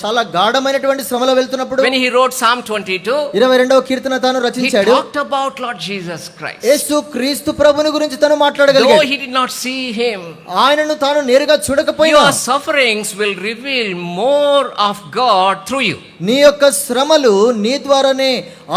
చాలా గాఢమైనటువంటి శ్రమలో వెళ్తున్నప్పుడు when he wrote Psalm 22, 22వ కీర్తన తాను he రచించాడు. talked about Lord Jesus Christ. యేసు క్రీస్తు ప్రభుని గురించి తను Though మాట్లాడగలిగాడు. he did not see him, ఆయనను తాను నేరుగా చూడకపోయినా your sufferings will reveal more of God through you. నీ యొక్క శ్రమలు నీ ద్వారానే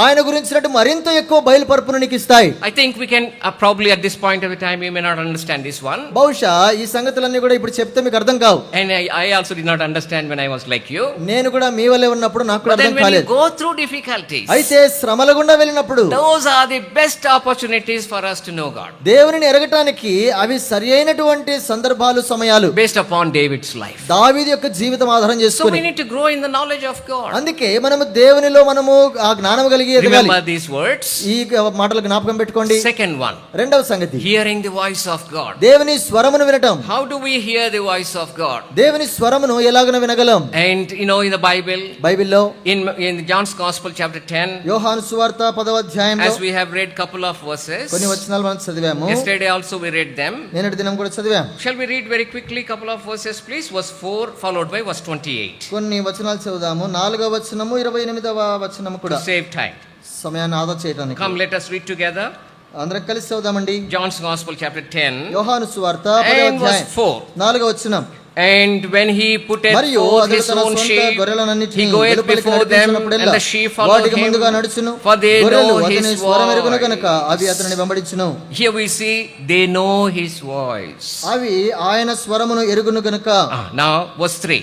ఆయన గురించినట్టు మరింత ఎక్కువ బయలుపరుపును నీకు ఇస్తాయి. I think we can probably at this point of the time you may not understand this one. బహుశా ఈ సంగతులన్నీ కూడా ఇప్పుడు చెప్తే మీకు అర్థం కావు. And I also did not understand when I was like you. నేను కూడా మీ వల్లే ఉన్నప్పుడు నాకు కూడా But then అర్థం when you కాలేదు. go through difficulties, అయితే శ్రమల గుండా వెళ్ళినప్పుడు those are the best opportunities for us to know God. దేవునిని ఎరగటానికి అవి సరి అయినటువంటి సందర్భాలు, సమయాలు. Based upon David's life. దావీదు యొక్క జీవితం ఆధారం So we చేసుకుని need to grow in the knowledge of God. అందుకే మనము దేవునిలో మనము ఆ జ్ఞానం కలిగి ఎదగాలి. Remember these words. ఈ మాటలు జ్ఞాపకం పెట్టుకోండి. Second one, రెండవ సంగతి, hearing the voice of God. దేవుని స్వరమును వినటం. How do we hear the voice of God? దేవుని స్వరమును ఎలాగన వినగలం? And in the Bible, బైబిల్లో in John's Gospel chapter 10, యోహాను సువార్త 10వ అధ్యాయంలో as we have read couple of verses, కొన్ని వచనాలు మనం చదివాము. yesterday also we read them. నేనటి దినం కూడా చదివాం. Shall we read very quickly couple of verses please? Verse 4 followed by verse 28. కొన్ని వచనాలు చదువుదాము. 4వ వచనము 28వ వచనము కూడా To save time. సమయాన్ని ఆదా చేయడానికి. Come, let us read together. అందరం కలిసి చదువుదామండి. John's Gospel chapter 10 యోహాను సువార్త 10వ and verse అధ్యాయం 4. 4వ వచనం. And when he putteth మరియు forth అతడు his తన own సొంత sheep, గొర్రెలనన్నిటిని he goeth వెలుపలికి before them, నడిపించినప్పుడెల్లా and the sheep follow వాటికి ముందుగా him, నడుచును. for they గొర్రెలు know అతని his స్వరం ఎరుగును voice. గనుక అవి అతనిని వెంబడించును. Here we see they know his voice. అవి ఆయన స్వరమును ఎరుగును గనుక. Now verse 3.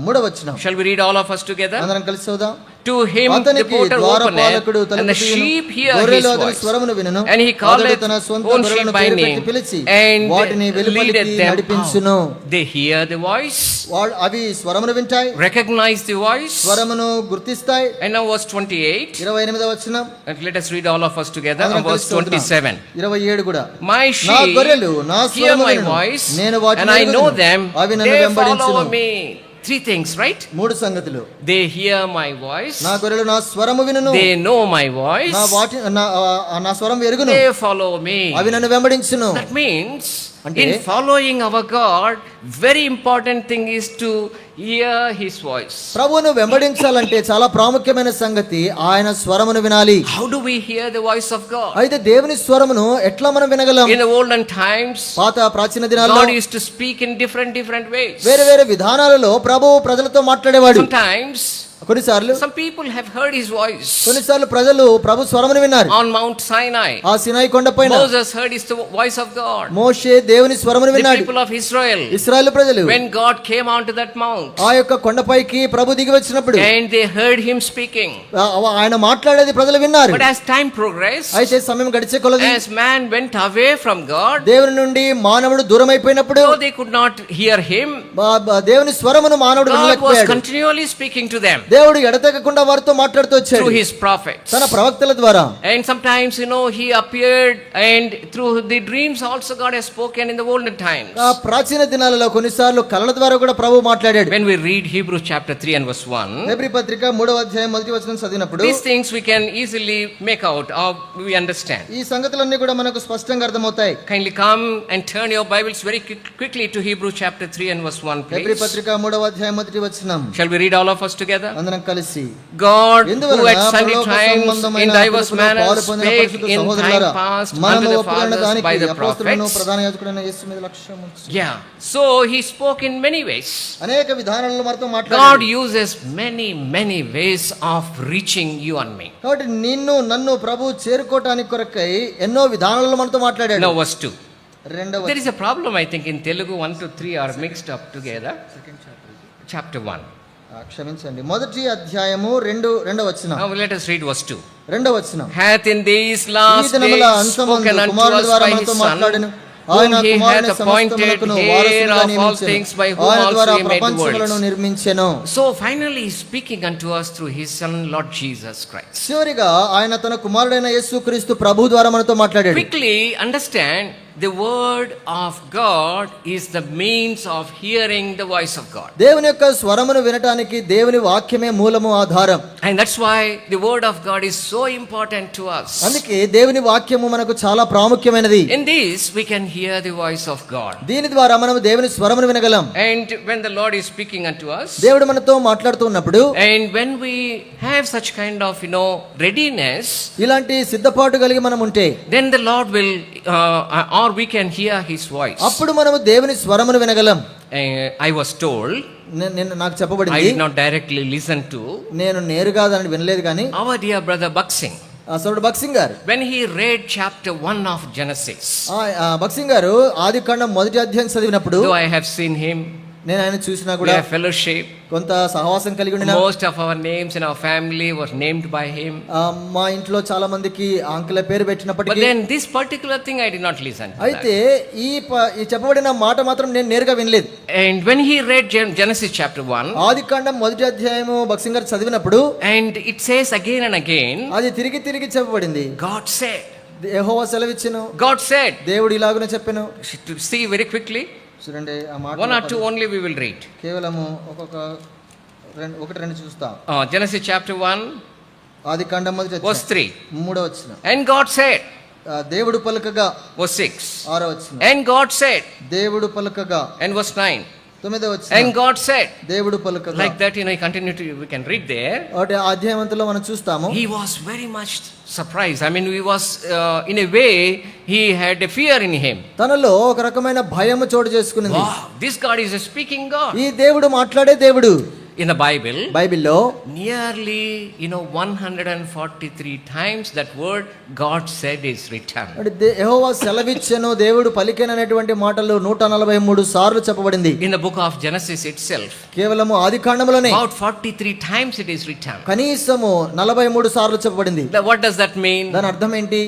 3వ వచనం. Shall we read all of us together? అందరం కలిసి చదువుదాం. To him the అతనికి porter ద్వారపాలకుడు openeth, and the తలుపు తీయును. sheep hear his గొర్రెలు అతని voice. స్వరమును వినును. And he అతడు calleth తన సొంత own గొర్రెలను sheep by పేరు name, పెట్టి పిలిచి and వాటిని వెలుపలికి leadeth them నడిపించును. out. They hear the voice, అవి స్వరమును వింటాయి, recognize the voice. స్వరమును గుర్తిస్తాయి. And now verse 28. 28వ వచనం. And let us read all of us together. అందరం And verse కలిసి చదువుదాం. 27. 27 కూడా. My నా sheep గొర్రెలు నా hear స్వరము my వినును. voice, నేను వాటిని and I know ఎరుగుదును. them. అవి నన్ను They వెంబడించును. follow me. 3 things, right? 3 సంగతులు. They hear my voice. నా గొర్రెలు నా స్వరము వినును. They know my voice. నా స్వరం ఎరుగును. They follow me. అవి నన్ను వెంబడించును. That means అంటే in following our God, very important thing is to hear his voice. ప్రభువును వెంబడించాలంటే చాలా ప్రాముఖ్యమైన సంగతి ఆయన స్వరమును వినాలి. How do we hear the voice of God? అయితే దేవుని స్వరమును ఎట్లా మనం వినగలం? In the olden times, ప్రాచీన దినాల్లో God used to speak in different ways. వేరే వేరే విధానాలలో ప్రభువు ప్రజలతో మాట్లాడేవాడు. Sometimes కొన్నిసార్లు Some people have heard his voice కొన్నిసార్లు ప్రజలు ప్రభు స్వరమును విన్నారు. on Mount Sinai. ఆ సినాయి కొండపైన Moses heard his voice of God. మోషే దేవుని స్వరమును The విన్నాడు. people of Israel, ఇశ్రాయేలు ప్రజలు when God came onto that mount ఆ యొక్క కొండపైకి ప్రభు దిగి వచ్చినప్పుడు and they heard him speaking. ఆయన మాట్లాడేది ప్రజలు విన్నారు. But as time progressed, అయితే సమయం గడిచే కొలది as man went away from God, దేవుని నుండి మానవుడు దూరం అయిపోయినప్పుడు though they could not hear him, దేవుని స్వరమును మానవుడు God was వినలేకపోయాడు. continually speaking to them దేవుడు ఎడతెగకుండా వారితో మాట్లాడుతూ వచ్చాడు through his prophets. తన ప్రవక్తల ద్వారా. And sometimes, he appeared, and through the dreams also God has spoken in the olden times. ఆ ప్రాచీన దినాలలో కొన్నిసార్లు కలల ద్వారా కూడా ప్రభు మాట్లాడాడు. When we read Hebrews chapter 3 and verse 1, Hebrew పత్రిక 3వ అధ్యాయం 1వ వచనం చదివినప్పుడు these things we can easily make out or we understand. ఈ సంగతులన్నీ కూడా మనకు స్పష్టంగా అర్థమవుతాయి. Kindly come and turn your Bibles very quickly to Hebrews chapter 3 and verse 1, Hebrew please. పత్రిక 3వ అధ్యాయం 1వ వచనం. Shall we read all of us together? అందరం కలిసి God, who ఎందువలన at sundry పరలోక times సంబంధమైన in diverse పిలుపులో manners పాలు పొందిన spake పరిశుద్ధ in time సహోదరులారా, past unto మనము the ఒప్పుకొన్న fathers దానికి by the అపోస్తలులను prophets. ప్రధాన యాజకుడైన యేసు మీద లక్ష్యం ఉంచి. Yeah. So he spoke in many ways. అనేక విధానాలలో మనతో God మాట్లాడాడు. uses many ways of reaching you and me. కాబట్టి నిన్ను నన్ను ప్రభు చేరుకోవటానికి కొరకై ఎన్నో విధానాలలో మనతో మాట్లాడాడు. Now verse 2. రెండవ There is a problem, I think, in Telugu 1 to 3 are mixed up together. Chapter 1. క్షమించండి, మొదటి అధ్యాయము రెండవ వచనం. Now let us read verse 2. రెండవ వచనం. Hath in these ఈ last దినముల days అంతమందు spoken unto కుమారుల us ద్వారా by his మనతో Son, మాట్లాడెను. whom ఆయన he కుమారుని hath appointed సమస్తమునకును heir వారసునిగా of all నియమించెను. things, by whom ఆయన also ద్వారా he made the ప్రపంచములను worlds. నిర్మించెను. So finally he is speaking unto us through his Son, Lord Jesus Christ. చివరిగా ఆయన తన కుమారుడైన యేసుక్రీస్తు ప్రభు ద్వారా మనతో మాట్లాడాడు. Quickly understand, the word of God is the means of hearing the voice of God. దేవుని యొక్క స్వరమును వినటానికి దేవుని వాక్యమే మూలము ఆధారం. And that's why the word of God is so important to us. అందుకే దేవుని వాక్యము మనకు చాలా ప్రాముఖ్యమైనది. In this we can hear the voice of God. దీని ద్వారా మనము దేవుని స్వరమును వినగలం. And when the Lord is speaking unto us, దేవుడు మనతో మాట్లాడుతూ ఉన్నప్పుడు, and when we have such kind of readiness, ఇలాంటి సిద్ధపాటు కలిగి మనం ఉంటే, then the Lord will or we can hear his voice. అప్పుడు మనము దేవుని స్వరమును వినగలం. I was told, నాకు I చెప్పబడింది, did not directly listen to, నేను నేరుగా దాన్ని వినలేదు కానీ our dear brother Baksing, సోదరుడు భక్సింగ్ గారు when he read chapter 1 of Genesis, భక్సింగ్ గారు ఆదికాండం మొదటి అధ్యాయం చదివినప్పుడు, though I have seen him, నేను ఆయన చూసినా we కూడా have fellowship, కొంత సహవాసం కలిగి ఉండినా, most of our names in our family was named by him, మా ఇంట్లో చాలా మందికి అంకుల పేరు but పెట్టినప్పటికీ, then this particular thing I did not listen to అయితే that. ఈ చెప్పబడిన మాట మాత్రం నేను నేరుగా వినలేదు. And when he read Genesis chapter 1, ఆదికాండం మొదటి అధ్యాయము భక్సింగ్ గారు చదివినప్పుడు, and it says again and again, అది తిరిగి చెప్పబడింది. God said, యెహోవా సెలవిచ్చెను, God said. దేవుడు ఇలాగునే చెప్పెను. To see very quickly, చూడండి ఆ మాట 1 or 2 only we will read. కేవలము ఒకటి రెండు చూస్తాం. Genesis chapter 1, ఆదికాండం మొదటి verse 3. మూడవ వచనం. And God said, దేవుడు పలుకగా, verse 6. ఆరవ వచనం. And God said, దేవుడు పలుకగా, and verse 9. తొమ్మిదవ వచనం. And God said, దేవుడు పలుకగా. like that, we can read there. ఒకటి అధ్యాయమంతలో మనం చూస్తాము. He was very much surprised. I mean, he was, in a way, he had a fear in him. తనలో ఒక రకమైన భయము చోటు చేసుకున్నది. Wow, this God is a speaking God. ఈ దేవుడు మాట్లాడే దేవుడు. In the Bible, బైబిల్లో nearly 143 times that word God said is written. యెహోవా సెలవిచ్చెను, దేవుడు పలికెననేటువంటి మాటలు 143 సార్లు చెప్పబడింది. In the book of Genesis itself, కేవలము ఆదికాండములోనే about 43 times it is written. కనీసము 43 సార్లు చెప్పబడింది. What does that mean? దాని అర్థం ఏంటి?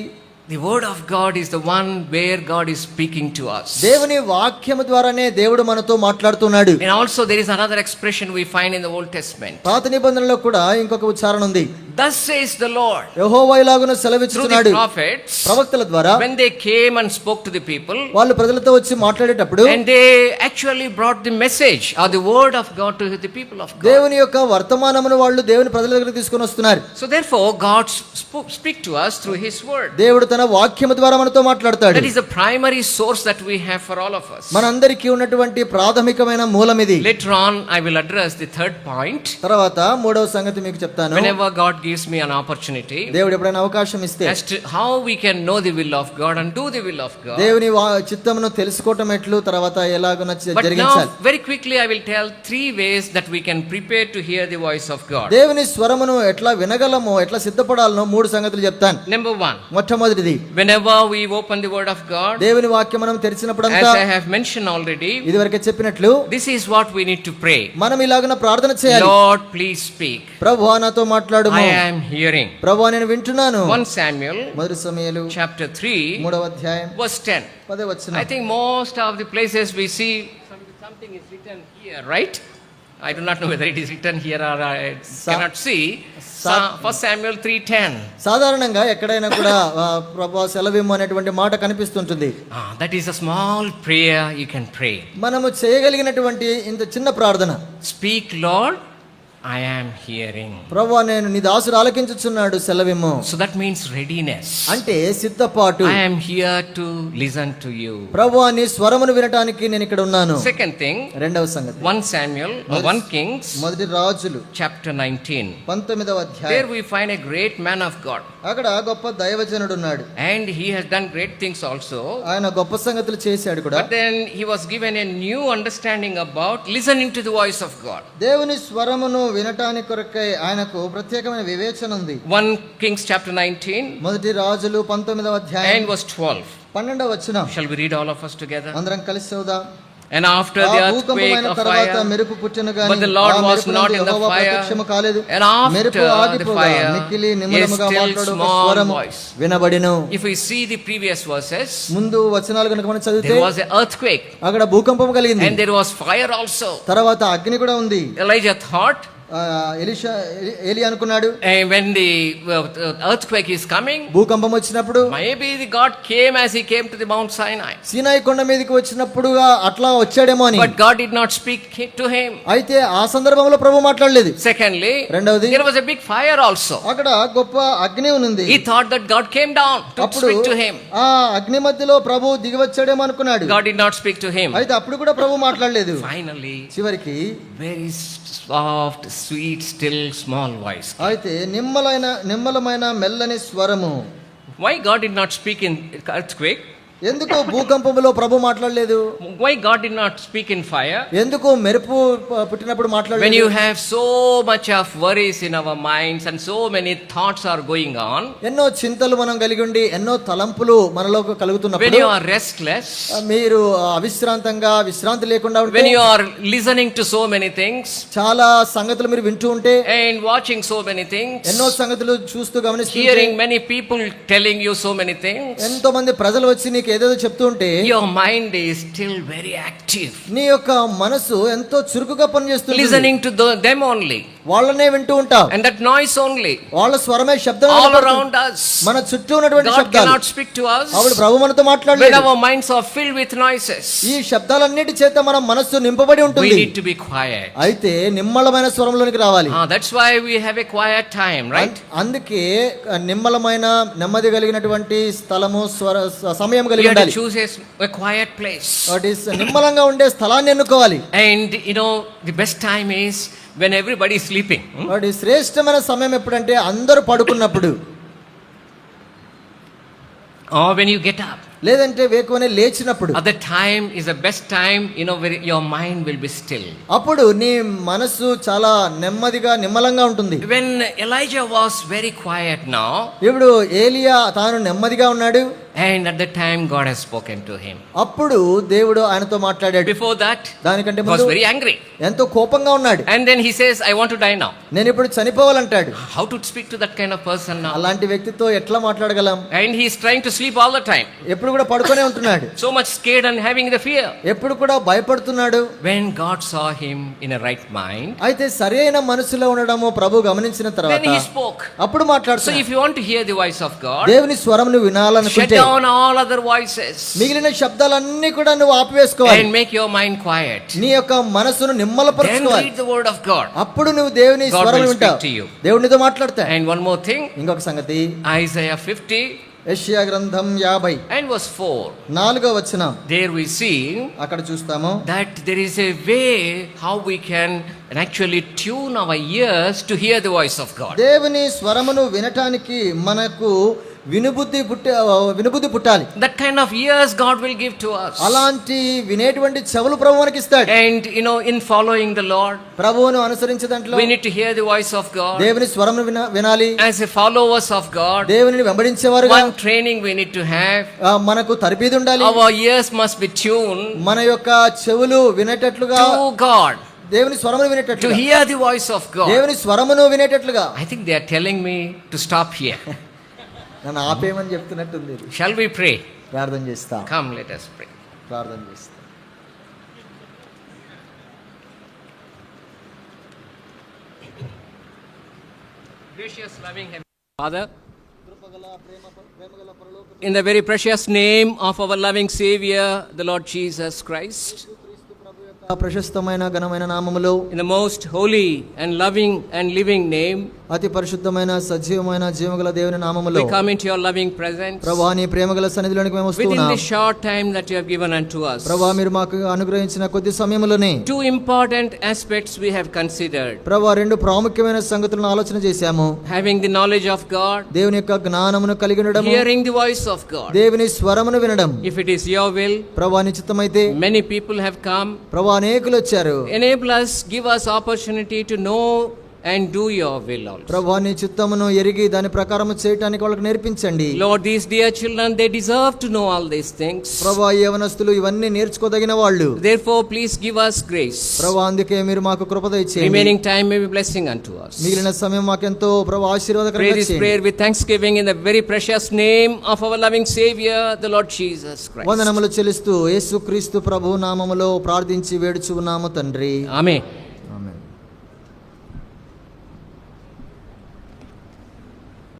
The word of God is the one where God is speaking to us. దేవుని వాక్యము ద్వారానే దేవుడు మనతో మాట్లాడుతున్నాడు. And also there is another expression we find in the Old Testament. పాత నిబంధనలో కూడా ఇంకొక ఉచ్చారణ ఉంది. Thus says the Lord. యెహోవా ఇలాగున Through సెలవిస్తున్నాడు. the prophets, ప్రవక్తల ద్వారా when they came and spoke to the people, వాళ్ళు ప్రజలతో వచ్చి మాట్లాడేటప్పుడు, and they actually brought the message or the word of God to the people of God. దేవుని యొక్క వర్తమానమును వాళ్ళు దేవుని ప్రజల దగ్గరికి తీసుకొని వస్తున్నారు. So therefore God speak to us through his word. దేవుడు తన వాక్యము ద్వారా మనతో మాట్లాడతాడు. That is the primary source that we have for all of us. మనందరికీ ఉన్నటువంటి ప్రాథమికమైన మూలం ఇది. Later on I will address the third point. తర్వాత మూడవ సంగతి మీకు చెప్తాను. Whenever God gives me an opportunity దేవుడు ఎప్పుడైనా అవకాశం ఇస్తే as to how we can know the will of God and do the will of God. దేవుని చిత్తమును తెలుసుకోవటం ఎట్లు, తర్వాత ఎలాగో But జరిగించాలి. now, very quickly, I will tell 3 ways that we can prepare to hear the voice of God. దేవుని స్వరమును ఎట్లా వినగలమో, ఎట్లా సిద్ధపడాలనో 3 సంగతులు చెప్తాను. Number 1, మొట్టమొదటిది, whenever we open the word of God, దేవుని వాక్యం మనం తెరిచినప్పుడంతా, as I have mentioned already, ఇదివరకే చెప్పినట్లు, this is what we need to pray. మనం ఇలాగున ప్రార్థన చేయాలి. Lord, please speak. ప్రభువా నాతో మాట్లాడుము. I am hearing. ప్రభువా నేను వింటున్నాను. 1 Samuel మొదటి సమూయేలు chapter 3 3వ అధ్యాయం verse 10. 10వ వచనం. I think most of the places we see something is written here, right? I do not know whether it is written here or I cannot see. 1 Samuel 3:10. సాధారణంగా ఎక్కడైనా కూడా ప్రభువా సెలవిమ్ము అనేటువంటి మాట కనిపిస్తుంటుంది. That is a small prayer you can pray. మనము చేయగలిగినటువంటి ఇంత చిన్న ప్రార్థన. Speak, Lord, I am hearing. ప్రభువా నేను నీ దాసుడు ఆలకించుచున్నాడు, సెలవిమ్ము. So that means readiness. అంటే సిద్ధపాటు. I am here to listen to you. ప్రభువా నీ స్వరమును వినటానికి నేను ఇక్కడ ఉన్నాను. Second thing, రెండవ సంగతి, 1 Samuel or 1 Kings మొదటి రాజులు chapter 19. 19వ There అధ్యాయం. we find a great man of God. అక్కడ గొప్ప దైవజనుడు ఉన్నాడు. And he has done great things also. ఆయన గొప్ప సంగతులు చేశాడు కూడా. But then he was given a new understanding about listening to the voice of God. దేవుని స్వరమును వినటానికి కొరకై ఆయనకు ప్రత్యేకమైన వివేచన ఉంది. 1 Kings chapter 19 మొదటి రాజులు 19వ అధ్యాయం and verse 12. 12వ వచనం. Shall we read all of us together? అందరం కలిసి చదువుదాం. And after the earthquake of fire, మెరుపు పుట్టెను గాని but the Lord was మెరుపు not నుండి in the యెహోవా fire. ప్రత్యక్షము కాలేదు. And after మెరుపు the ఆగిపోగా fire, మిక్కిలి a నిమ్మలముగా still మాట్లాడు ఒక small స్వరము voice. వినబడెను. If we see the previous verses, ముందు వచనాలు కనుక మనం చదివితే there was an earthquake అక్కడ భూకంపం కలిగింది. and there was fire also. తర్వాత అగ్ని కూడా ఉంది. Elijah thought, ఏలి అనుకున్నాడు, when the earthquake is coming, భూకంపం వచ్చినప్పుడు maybe the God came as he came to the Mount Sinai. సీనాయి కొండ మీదకి వచ్చినప్పుడుగా అట్లా వచ్చాడేమో అని. But God did not speak to him. అయితే ఆ సందర్భంలో ప్రభు మాట్లాడలేదు. Secondly, రెండవది, there was a big fire also. అక్కడ గొప్ప అగ్ని ఉంది. He thought that God came down to speak to him. ఆ అగ్ని మధ్యలో ప్రభు దిగి వచ్చాడేమో అనుకున్నాడు. God did not speak to him. అయితే అప్పుడు కూడా ప్రభు మాట్లాడలేదు. Finally, చివరికి very soft, sweet, still, small voice. అయితే నిమ్మలమైన మెల్లని స్వరము. Why God did not speak in earthquake? ఎందుకు భూకంపంలో ప్రభు మాట్లాడలేదు? Why God did not speak in fire? ఎందుకు మెరుపు పుట్టినప్పుడు When మాట్లాడలేదు? you have so much of worries in our minds and so many thoughts are going on, ఎన్నో చింతలు మనం కలిగి ఉండి ఎన్నో తలంపులు మనలో when కలుగుతున్నప్పుడు, you are restless, మీరు అవిశ్రాంతంగా విశ్రాంతి లేకుండా ఉంటే, when you are listening to so many things చాలా సంగతులు మీరు వింటూ ఉంటే, and watching so many things, ఎన్నో సంగతులు చూస్తూ గమనిస్తూ ఉంటే, hearing many people telling you so many things, ఎంతో మంది ప్రజలు వచ్చి నీకు ఏదేదో చెప్తూ ఉంటే, your mind is still very active, నీ యొక్క మనసు ఎంతో చురుకుగా పనిచేస్తుంది. listening to them only, వాళ్ళనే వింటూ ఉంటావు. and that noise only, వాళ్ళ స్వరమే శబ్దం all వినపడుతుంది. around us. మన చుట్టూ ఉన్నటువంటి God శబ్దాలు. cannot speak to us అప్పుడు ప్రభు మనతో when మాట్లాడలేదు. our minds are filled with noises. ఈ శబ్దాలన్నిటి చేత మన మనస్సు నింపబడి We ఉంటుంది. need to be quiet. అయితే నిమ్మలమైన స్వరంలోనికి రావాలి. That's why we have a quiet time, right? అందుకే నిమ్మలమైన నెమ్మది కలిగినటువంటి స్థలము సమయం You కలిగి have to ఉండాలి. choose a quiet place. What is నిమ్మలంగా ఉండే స్థలాన్ని ఎన్నుకోవాలి. And the best time is when everybody is sleeping. వాటి శ్రేష్టమైన సమయం ఎప్పుడంటే అందరూ పడుకున్నప్పుడు, Or when you get up. లేదంటే వేకువనే లేచినప్పుడు. At that time is the best time, where your mind will be still. అప్పుడు నీ మనసు చాలా నెమ్మదిగా నిమ్మలంగా ఉంటుంది. When Elijah was very quiet now, ఇప్పుడు ఏలియా తాను నెమ్మదిగా ఉన్నాడు. and at that time God has spoken to him. అప్పుడు దేవుడు ఆయనతో మాట్లాడాడు. Before that, దానికంటే he was ముందు very angry. ఎంతో కోపంగా ఉన్నాడు. And then he says, I want to die now. నేను ఇప్పుడు చనిపోవాలంటాడు. How to speak to that kind of person now? అలాంటి వ్యక్తితో ఎట్లా మాట్లాడగలం? And he is trying to sleep all the time. ఎప్పుడు కూడా పడుకొనే ఉంటున్నాడు. So much scared and having the fear. ఎప్పుడు కూడా భయపడుతున్నాడు. When God saw him in a right mind, అయితే సరైన మనసులో ఉండడము ప్రభు గమనించిన then తర్వాత he spoke. అప్పుడు So మాట్లాడుతున్నాడు. if you want to hear the voice of God, దేవుని స్వరం నువ్వు shut వినాలనుకుంటే down all other voices మిగిలిన శబ్దాలన్నీ కూడా నువ్వు ఆపివేసుకోవాలి. and make your mind quiet. నీ యొక్క మనసును Then నిమ్మలపరచుకోవాలి. read the word of God. అప్పుడు నువ్వు దేవుని God స్వరం will వింటావు. speak to you. దేవునితో మాట్లాడతా. And one more thing, ఇంకొక సంగతి, Isaiah 50 యెషయా గ్రంథం 50 and verse 4. 4వ వచనం. There we see అక్కడ చూస్తాము that there is a way how we can actually tune our ears to hear the voice of God. దేవుని స్వరమును వినటానికి మనకు వినుబుద్ధి పుట్టాలి. That kind of ears God will give to us. అలాంటి వినేటువంటి చెవులు ప్రభు మనకి ఇస్తాడు. And in following the Lord, ప్రభువును అనుసరించే దాంట్లో we need to hear the voice of God. దేవుని స్వరమును వినాలి. As a followers of God, దేవుని వెంబడించేవారుగా one training we need to have. మనకు తరబీదు ఉండాలి. Our ears must be tuned మన యొక్క చెవులు వినేటట్లుగా to God, దేవుని స్వరమును to వినేటట్లుగా, hear the voice of God. దేవుని స్వరమును వినేటట్లుగా. I think they are telling me to stop here. నన్ను ఆపేయమని చెప్తున్నట్టుంది ఇది. Shall we pray? ప్రార్థన చేస్తా. Come, let us pray. ప్రార్థన చేస్తా. Gracious, loving Heavenly Father, in the very precious name of our loving Savior, the Lord Jesus Christ, ప్రశస్తమైన ఘనమైన నామములో, in the most holy and loving and living name, అతి పరిశుద్ధమైన సజీవమైన జీవగల దేవుని నామములో we come into your loving presence. ప్రభువా నీ ప్రేమగల సన్నిధిలోనికి మేము Within వస్తున్నాం. the short time that you have given unto us, ప్రభువా మీరు మాకు అనుగ్రహించిన కొద్ది సమయములోనే two important aspects we have considered. ప్రభువా రెండు ప్రాముఖ్యమైన సంగతులను ఆలోచన చేశాము. Having the knowledge of God, దేవుని యొక్క జ్ఞానమును కలిగి ఉండడం, hearing the voice of God. దేవుని స్వరమును వినడం. If it is your will, ప్రభువా నీ చిత్తమైతే many people have come. ప్రభువా అనేకులు వచ్చారు. Enable us, give us opportunity to know and do your will also. ప్రభువా నీ చిత్తమును ఎరిగి దాని ప్రకారం చేయటానికి వాళ్ళకి నేర్పించండి. Lord, these dear children, they deserve to know all these things. ప్రభువా ఈ యవనస్తులు ఇవన్నీ నేర్చుకోదగిన వాళ్ళు. Therefore, please give us grace. ప్రభువా అందుకే మీరు మాకు కృప దయచేయండి. Remaining time may be blessing unto us. మిగిలిన సమయం మాకెంతో ప్రభువా Pray ఆశీర్వాదకరంగా this చేయండి. prayer with thanksgiving in the very precious name of our loving Savior, the Lord Jesus Christ. వందనములు చెల్లిస్తూ యేసుక్రీస్తు ప్రభు నామములో ప్రార్థించి వేడుచున్నాము తండ్రి. Amen.